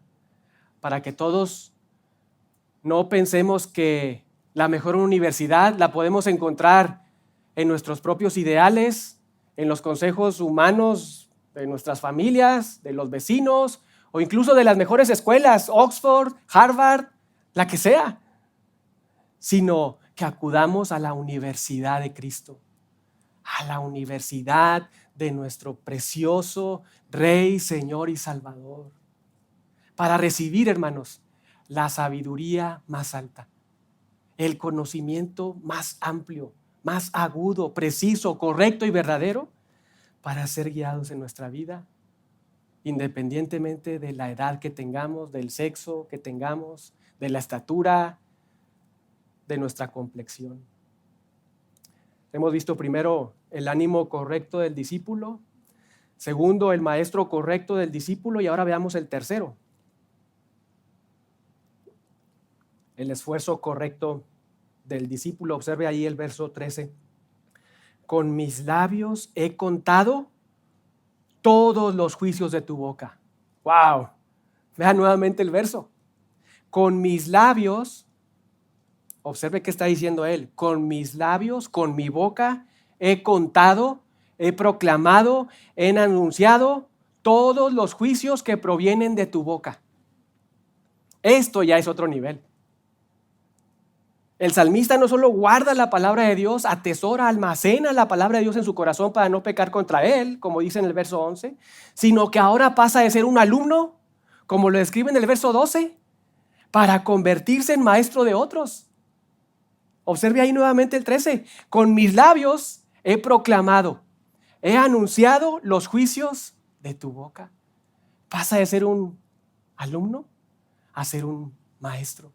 para que todos no pensemos que la mejor universidad la podemos encontrar en nuestros propios ideales, en los consejos humanos de nuestras familias, de los vecinos, o incluso de las mejores escuelas, Oxford, Harvard, la que sea, sino que acudamos a la universidad de Cristo, a la universidad de nuestro precioso Rey, Señor y Salvador, para recibir, hermanos, la sabiduría más alta, el conocimiento más amplio, más agudo, preciso, correcto y verdadero para ser guiados en nuestra vida, independientemente de la edad que tengamos, del sexo que tengamos, de la estatura, de nuestra complexión. Hemos visto primero el ánimo correcto del discípulo, segundo, el maestro correcto del discípulo, y ahora veamos el tercero, el esfuerzo correcto del discípulo. Observe ahí el verso 13. Con mis labios he contado todos los juicios de tu boca. ¡Wow! Vean nuevamente el verso. Con mis labios, observe qué está diciendo él. Con mis labios, con mi boca, he contado, he proclamado, he anunciado todos los juicios que provienen de tu boca. Esto ya es otro nivel. El salmista no solo guarda la palabra de Dios, atesora, almacena la palabra de Dios en su corazón para no pecar contra él, como dice en el verso 11, sino que ahora pasa de ser un alumno, como lo describe en el verso 12, para convertirse en maestro de otros. Observe ahí nuevamente el 13. Con mis labios he proclamado, he anunciado los juicios de tu boca. Pasa de ser un alumno a ser un maestro.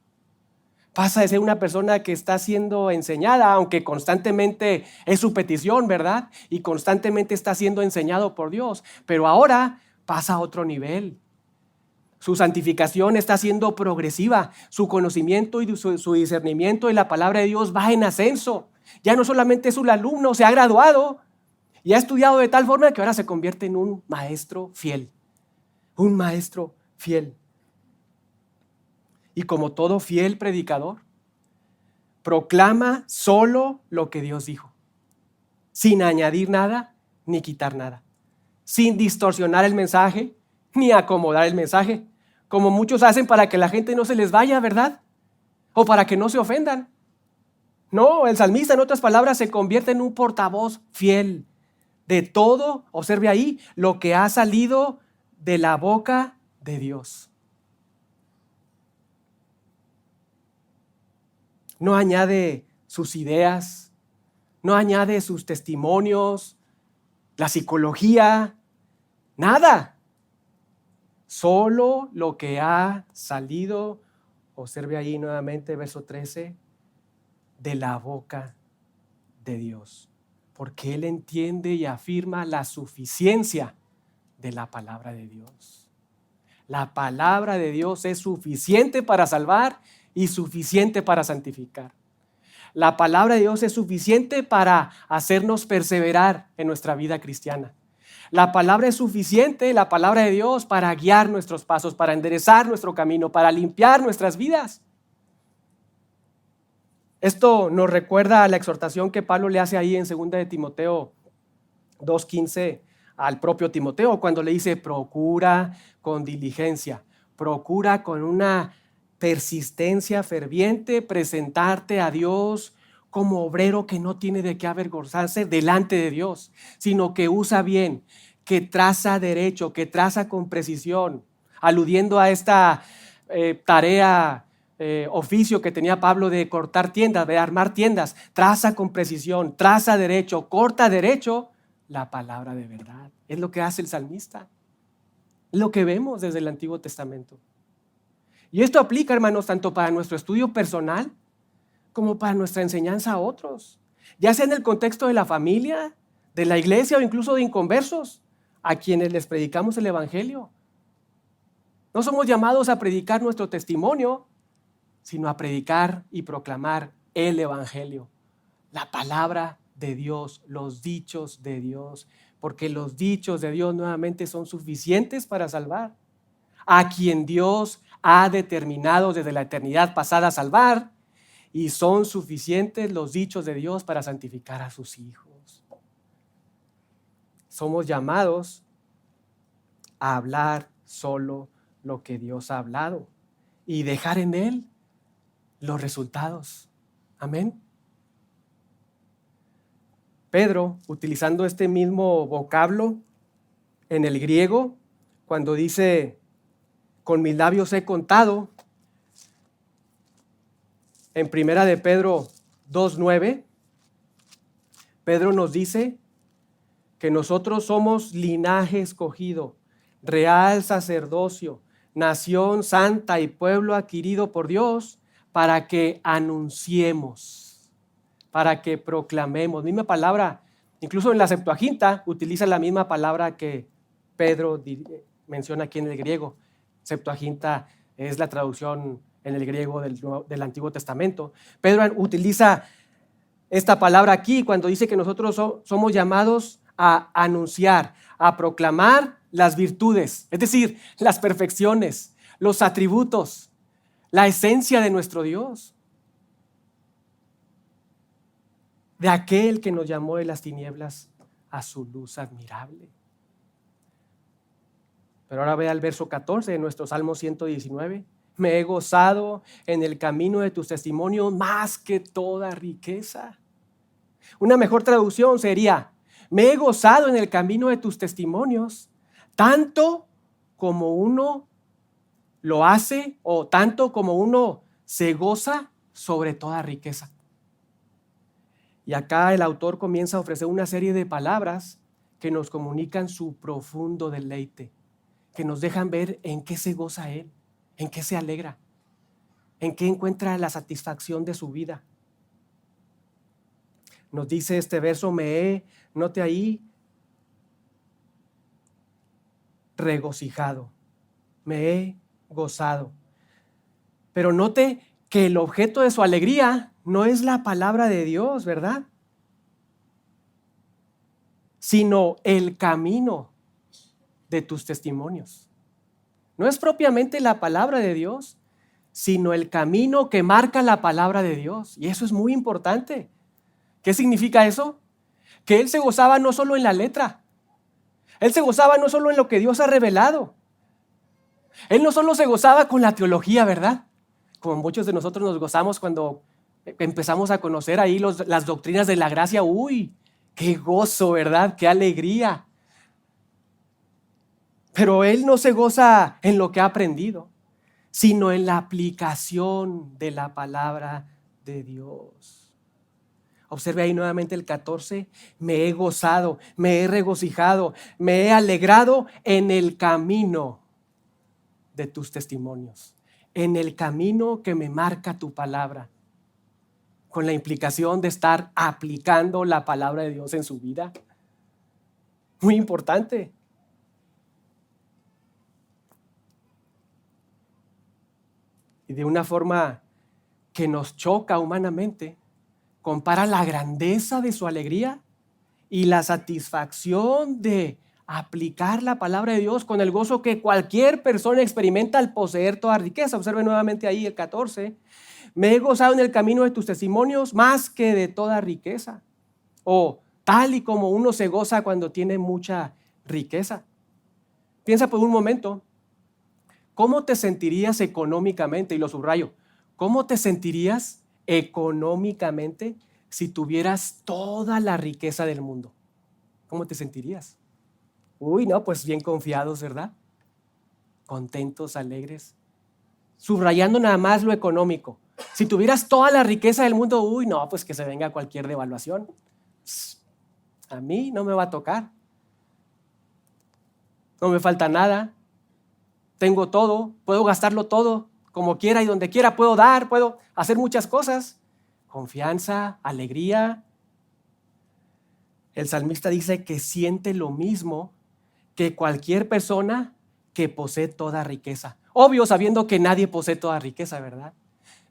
Pasa de ser una persona que está siendo enseñada, aunque constantemente es su petición, ¿verdad? Y constantemente está siendo enseñado por Dios. Pero ahora pasa a otro nivel. Su santificación está siendo progresiva. Su conocimiento y su discernimiento de la palabra de Dios va en ascenso. Ya no solamente es un alumno, se ha graduado y ha estudiado de tal forma que ahora se convierte en un maestro fiel. Un maestro fiel. Y como todo fiel predicador, proclama solo lo que Dios dijo, sin añadir nada ni quitar nada, sin distorsionar el mensaje ni acomodar el mensaje, como muchos hacen para que la gente no se les vaya, ¿verdad? O para que no se ofendan. No, el salmista, en otras palabras, se convierte en un portavoz fiel de todo, observe ahí, lo que ha salido de la boca de Dios. No añade sus ideas, no añade sus testimonios, la psicología, nada. Solo lo que ha salido, observe ahí nuevamente verso 13, de la boca de Dios. Porque Él entiende y afirma la suficiencia de la palabra de Dios. La palabra de Dios es suficiente para salvar y suficiente para santificar. La palabra de Dios es suficiente para hacernos perseverar en nuestra vida cristiana. La palabra es suficiente, la palabra de Dios, para guiar nuestros pasos, para enderezar nuestro camino, para limpiar nuestras vidas. Esto nos recuerda a la exhortación que Pablo le hace ahí en 2 de Timoteo 2:15 al propio Timoteo, cuando le dice: procura con diligencia, procura con una persistencia ferviente presentarte a Dios como obrero que no tiene de qué avergonzarse delante de Dios, sino que usa bien, que traza derecho, que traza con precisión, aludiendo a esta tarea, oficio que tenía Pablo de cortar tiendas, de armar tiendas. Traza con precisión, traza derecho, corta derecho la palabra de verdad. Es lo que hace el salmista, es lo que vemos desde el Antiguo Testamento. Y esto aplica, hermanos, tanto para nuestro estudio personal como para nuestra enseñanza a otros, ya sea en el contexto de la familia, de la iglesia o incluso de inconversos a quienes les predicamos el evangelio. No somos llamados a predicar nuestro testimonio, sino a predicar y proclamar el evangelio, la palabra de Dios, los dichos de Dios, porque los dichos de Dios nuevamente son suficientes para salvar a quien Dios ha determinado desde la eternidad pasada salvar, y son suficientes los dichos de Dios para santificar a sus hijos. Somos llamados a hablar solo lo que Dios ha hablado y dejar en Él los resultados. Amén. Pedro, utilizando este mismo vocablo en el griego, cuando dice: con mis labios he contado, En Primera de Pedro 2:9, Pedro nos dice que nosotros somos linaje escogido, real sacerdocio, nación santa y pueblo adquirido por Dios, para que anunciemos, para que proclamemos. Misma palabra, incluso en la Septuaginta utiliza la misma palabra que Pedro menciona aquí en el griego. Septuaginta es la traducción en el griego del Antiguo Testamento. Pedro utiliza esta palabra aquí cuando dice que nosotros somos llamados a anunciar, a proclamar las virtudes, es decir, las perfecciones, los atributos, la esencia de nuestro Dios, de aquel que nos llamó de las tinieblas a su luz admirable. Pero ahora vea el verso 14 de nuestro Salmo 119. Me he gozado en el camino de tus testimonios más que toda riqueza. Una mejor traducción sería: me he gozado en el camino de tus testimonios, tanto como uno lo hace o tanto como uno se goza sobre toda riqueza. Y acá el autor comienza a ofrecer una serie de palabras que nos comunican su profundo deleite, que nos dejan ver en qué se goza él, en qué se alegra, en qué encuentra la satisfacción de su vida. Nos dice este verso: note ahí, regocijado, me he gozado. Pero note que el objeto de su alegría no es la palabra de Dios, ¿verdad? Sino el camino de tus testimonios. No es propiamente la palabra de Dios, sino el camino que marca la palabra de Dios. Y eso es muy importante. ¿Qué significa eso? Que él se gozaba no solo en la letra, él se gozaba no solo en lo que Dios ha revelado, él no solo se gozaba con la teología, ¿verdad? Como muchos de nosotros nos gozamos cuando empezamos a conocer ahí las doctrinas de la gracia. ¡Uy! ¡Qué gozo!, ¿verdad? ¡Qué alegría! Pero él no se goza en lo que ha aprendido, sino en la aplicación de la palabra de Dios. Observe ahí nuevamente el 14. Me he gozado, me he regocijado, me he alegrado en el camino de tus testimonios, en el camino que me marca tu palabra, con la implicación de estar aplicando la palabra de Dios en su vida. Muy importante. Y de una forma que nos choca humanamente, compara la grandeza de su alegría y la satisfacción de aplicar la palabra de Dios con el gozo que cualquier persona experimenta al poseer toda riqueza. Observe nuevamente ahí el 14. Me he gozado en el camino de tus testimonios más que de toda riqueza. O tal y como uno se goza cuando tiene mucha riqueza. Piensa por un momento, ¿cómo te sentirías económicamente? Y lo subrayo, ¿cómo te sentirías económicamente si tuvieras toda la riqueza del mundo? ¿Cómo te sentirías? Uy, no, pues bien confiados, ¿verdad? Contentos, alegres. Subrayando nada más lo económico. Si tuvieras toda la riqueza del mundo, uy, no, pues que se venga cualquier devaluación. A mí no me va a tocar. No me falta nada. Tengo todo, puedo gastarlo todo, como quiera y donde quiera puedo dar, puedo hacer muchas cosas. Confianza, alegría. El salmista dice que siente lo mismo que cualquier persona que posee toda riqueza. Obvio, sabiendo que nadie posee toda riqueza, ¿verdad?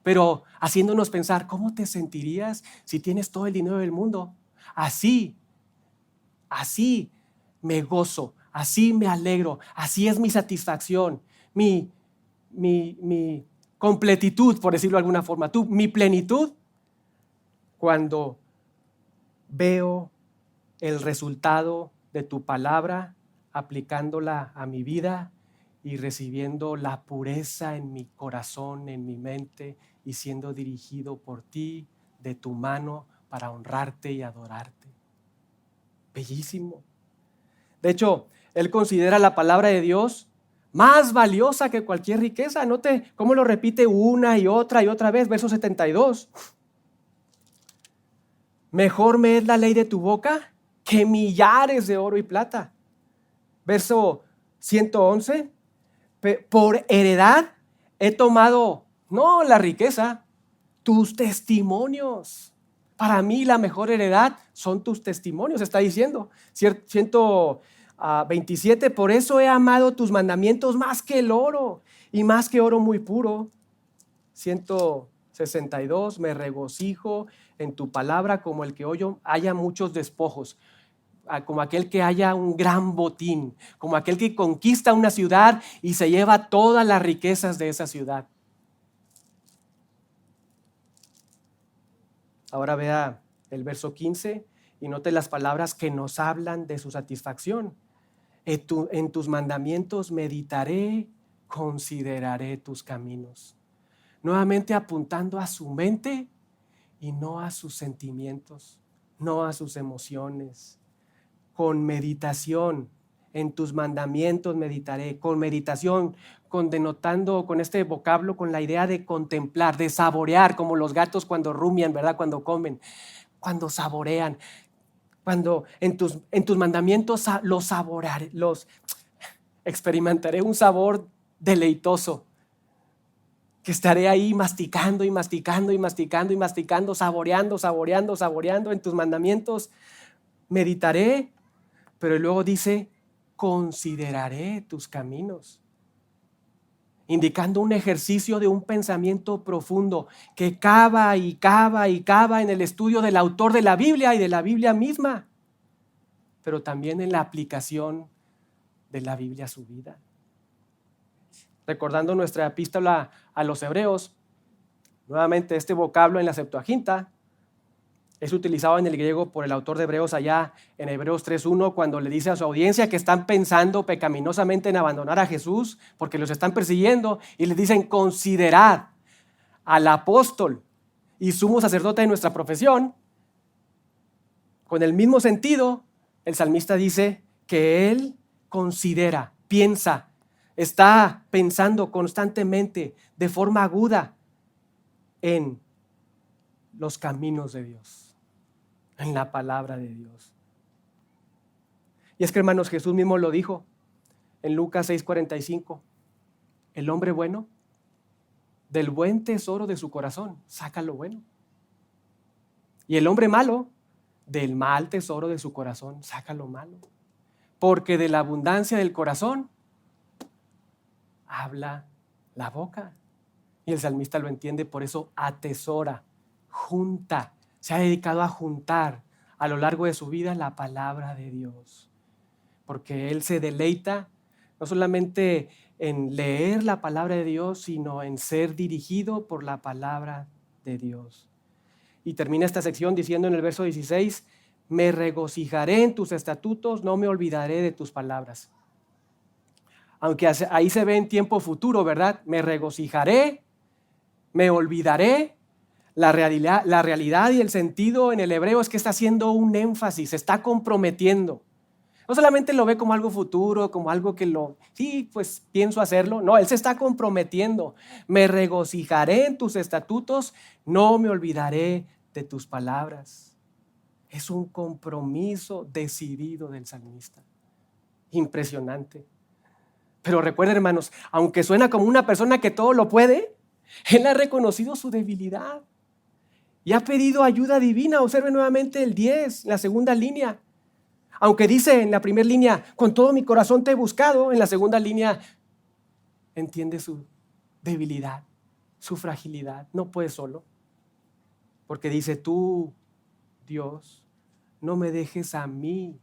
Pero haciéndonos pensar, ¿cómo te sentirías si tienes todo el dinero del mundo? Así me gozo, así me alegro, así es mi satisfacción, mi completitud, por decirlo de alguna forma, mi plenitud, cuando veo el resultado de tu palabra, aplicándola a mi vida y recibiendo la pureza en mi corazón, en mi mente, y siendo dirigido por ti, de tu mano, para honrarte y adorarte. Bellísimo. De hecho, él considera la palabra de Dios más valiosa que cualquier riqueza. Note cómo lo repite una y otra vez. Verso 72. Mejor me es la ley de tu boca que millares de oro y plata. Verso 111. Por heredad he tomado, no la riqueza, tus testimonios. Para mí la mejor heredad son tus testimonios, está diciendo. 127, por eso he amado tus mandamientos más que el oro y más que oro muy puro. 162, me regocijo en tu palabra como el que hoy haya muchos despojos, como aquel que haya un gran botín, como aquel que conquista una ciudad y se lleva todas las riquezas de esa ciudad. Ahora vea el verso 15 y note las palabras que nos hablan de su satisfacción. En tus mandamientos meditaré, consideraré tus caminos. Nuevamente apuntando a su mente y no a sus sentimientos, no a sus emociones. Con meditación, en tus mandamientos meditaré, con meditación, denotando con este vocablo, con la idea de contemplar, de saborear, como los gatos cuando rumian, ¿verdad? Cuando comen, cuando saborean, cuando en tus mandamientos los saborearé, los experimentaré un sabor deleitoso, que estaré ahí masticando y masticando y masticando y masticando, saboreando, saboreando, saboreando. En tus mandamientos meditaré, pero luego dice, consideraré tus caminos, indicando un ejercicio de un pensamiento profundo que cava y cava y cava en el estudio del autor de la Biblia y de la Biblia misma, pero también en la aplicación de la Biblia a su vida. Recordando nuestra epístola a los Hebreos, nuevamente este vocablo en la Septuaginta es utilizado en el griego por el autor de Hebreos allá en Hebreos 3:1 cuando le dice a su audiencia que están pensando pecaminosamente en abandonar a Jesús porque los están persiguiendo y les dicen considerad al apóstol y sumo sacerdote de nuestra profesión. Con el mismo sentido, el salmista dice que él considera, piensa, está pensando constantemente de forma aguda en los caminos de Dios, en la palabra de Dios. Y es que, hermanos, Jesús mismo lo dijo en Lucas 6:45. El hombre bueno, del buen tesoro de su corazón, saca lo bueno. Y el hombre malo, del mal tesoro de su corazón, saca lo malo. Porque de la abundancia del corazón habla la boca. Y el salmista lo entiende, por eso atesora, junta, se ha dedicado a juntar a lo largo de su vida la palabra de Dios. Porque él se deleita no solamente en leer la palabra de Dios, sino en ser dirigido por la palabra de Dios. Y termina esta sección diciendo en el verso 16, me regocijaré en tus estatutos, no me olvidaré de tus palabras. Aunque ahí se ve en tiempo futuro, ¿verdad? Me regocijaré, me olvidaré. La realidad y el sentido en el hebreo es que está haciendo un énfasis, se está comprometiendo. No solamente lo ve como algo futuro, como algo que sí, pues pienso hacerlo. No, él se está comprometiendo. Me regocijaré en tus estatutos, no me olvidaré de tus palabras. Es un compromiso decidido del salmista. Impresionante. Pero recuerden, hermanos, aunque suena como una persona que todo lo puede, él ha reconocido su debilidad y ha pedido ayuda divina. Observe nuevamente el 10, la segunda línea. Aunque dice en la primera línea, con todo mi corazón te he buscado, en la segunda línea entiende su debilidad, su fragilidad. No puede solo. Porque dice, tú, Dios, no me dejes a mí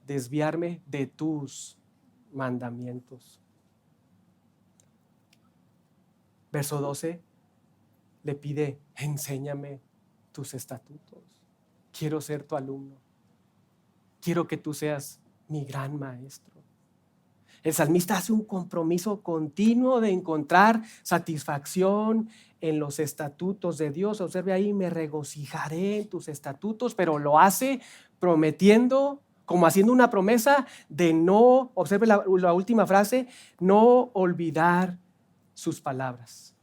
desviarme de tus mandamientos. Verso 12 le pide, enséñame tus estatutos. Quiero ser tu alumno. Quiero que tú seas mi gran maestro. El salmista hace un compromiso continuo de encontrar satisfacción en los estatutos de Dios. Observe ahí, me regocijaré en tus estatutos, pero lo hace prometiendo como haciendo una promesa de no, observe la última frase, no olvidar sus palabras.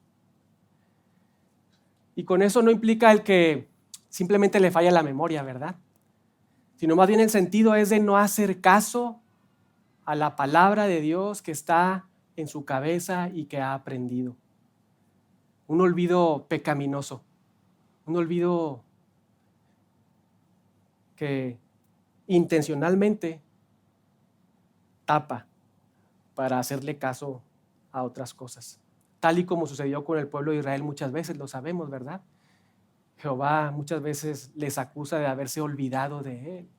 Y con eso no implica el que simplemente le falla la memoria, ¿verdad? Sino más bien el sentido es de no hacer caso a la palabra de Dios que está en su cabeza y que ha aprendido. Un olvido pecaminoso, un olvido que intencionalmente tapa para hacerle caso a otras cosas. Tal y como sucedió con el pueblo de Israel muchas veces, lo sabemos, ¿verdad? Jehová muchas veces les acusa de haberse olvidado de Él,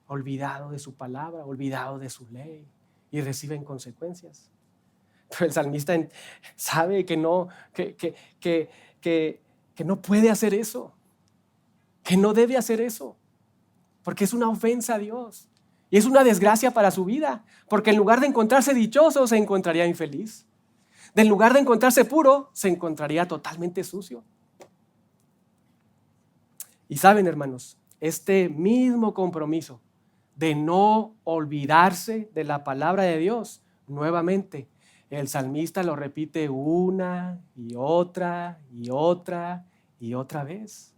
olvidado de su palabra, olvidado de su ley, y reciben consecuencias. Pero el salmista sabe que no, que no puede hacer eso, que no debe hacer eso, porque es una ofensa a Dios y es una desgracia para su vida, porque en lugar de encontrarse dichoso, se encontraría infeliz. En lugar de encontrarse puro, se encontraría totalmente sucio. Y saben, hermanos, este mismo compromiso de no olvidarse de la palabra de Dios, nuevamente, el salmista lo repite una y otra y otra y otra vez.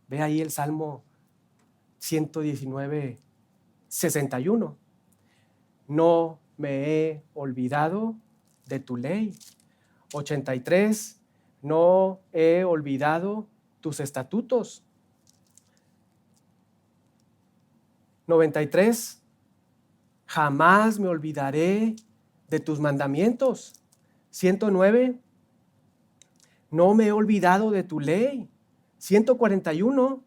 Ve ahí el Salmo 119, 61. No me he olvidado de tu ley. 83. No he olvidado tus estatutos. 93. Jamás me olvidaré de tus mandamientos. 109. No me he olvidado de tu ley. 141.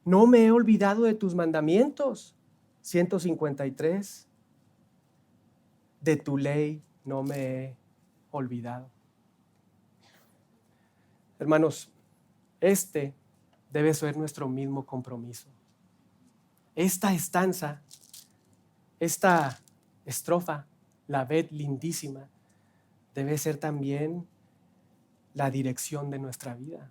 No me he olvidado de tus mandamientos. 153. De tu ley no me he olvidado. Hermanos, este debe ser nuestro mismo compromiso. Esta estanza, esta estrofa, la ved lindísima, debe ser también la dirección de nuestra vida.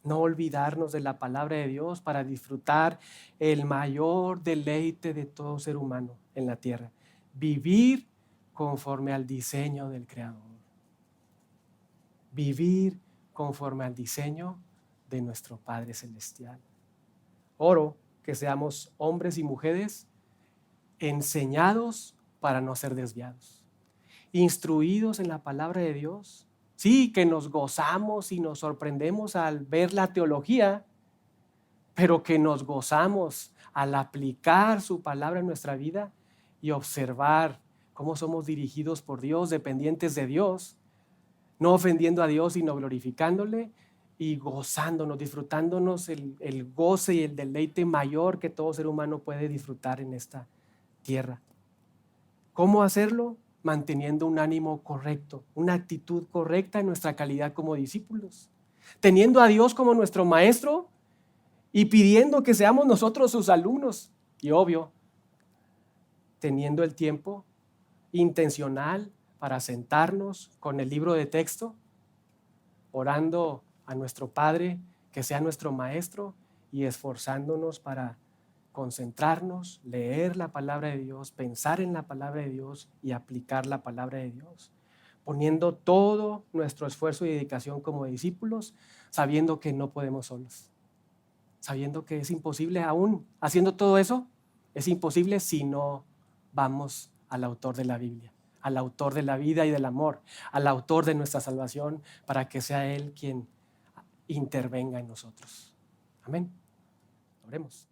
No olvidarnos de la palabra de Dios para disfrutar el mayor deleite de todo ser humano en la tierra. Vivir conforme al diseño del Creador. Vivir conforme al diseño de nuestro Padre Celestial. Oro que seamos hombres y mujeres enseñados para no ser desviados, instruidos en la palabra de Dios. Sí, que nos gozamos y nos sorprendemos al ver la teología, pero que nos gozamos al aplicar su palabra en nuestra vida y observar cómo somos dirigidos por Dios, dependientes de Dios, no ofendiendo a Dios, sino glorificándole y gozándonos, disfrutándonos el goce y el deleite mayor que todo ser humano puede disfrutar en esta tierra. ¿Cómo hacerlo? Manteniendo un ánimo correcto, una actitud correcta en nuestra calidad como discípulos, teniendo a Dios como nuestro maestro y pidiendo que seamos nosotros sus alumnos. Y obvio, teniendo el tiempo intencional para sentarnos con el libro de texto, orando a nuestro Padre que sea nuestro maestro y esforzándonos para concentrarnos, leer la palabra de Dios, pensar en la palabra de Dios y aplicar la palabra de Dios, poniendo todo nuestro esfuerzo y dedicación como discípulos, sabiendo que no podemos solos, sabiendo que es imposible aún haciendo todo eso, es imposible si no vamos al autor de la Biblia, al autor de la vida y del amor, al autor de nuestra salvación, para que sea Él quien intervenga en nosotros. Amén. Oremos.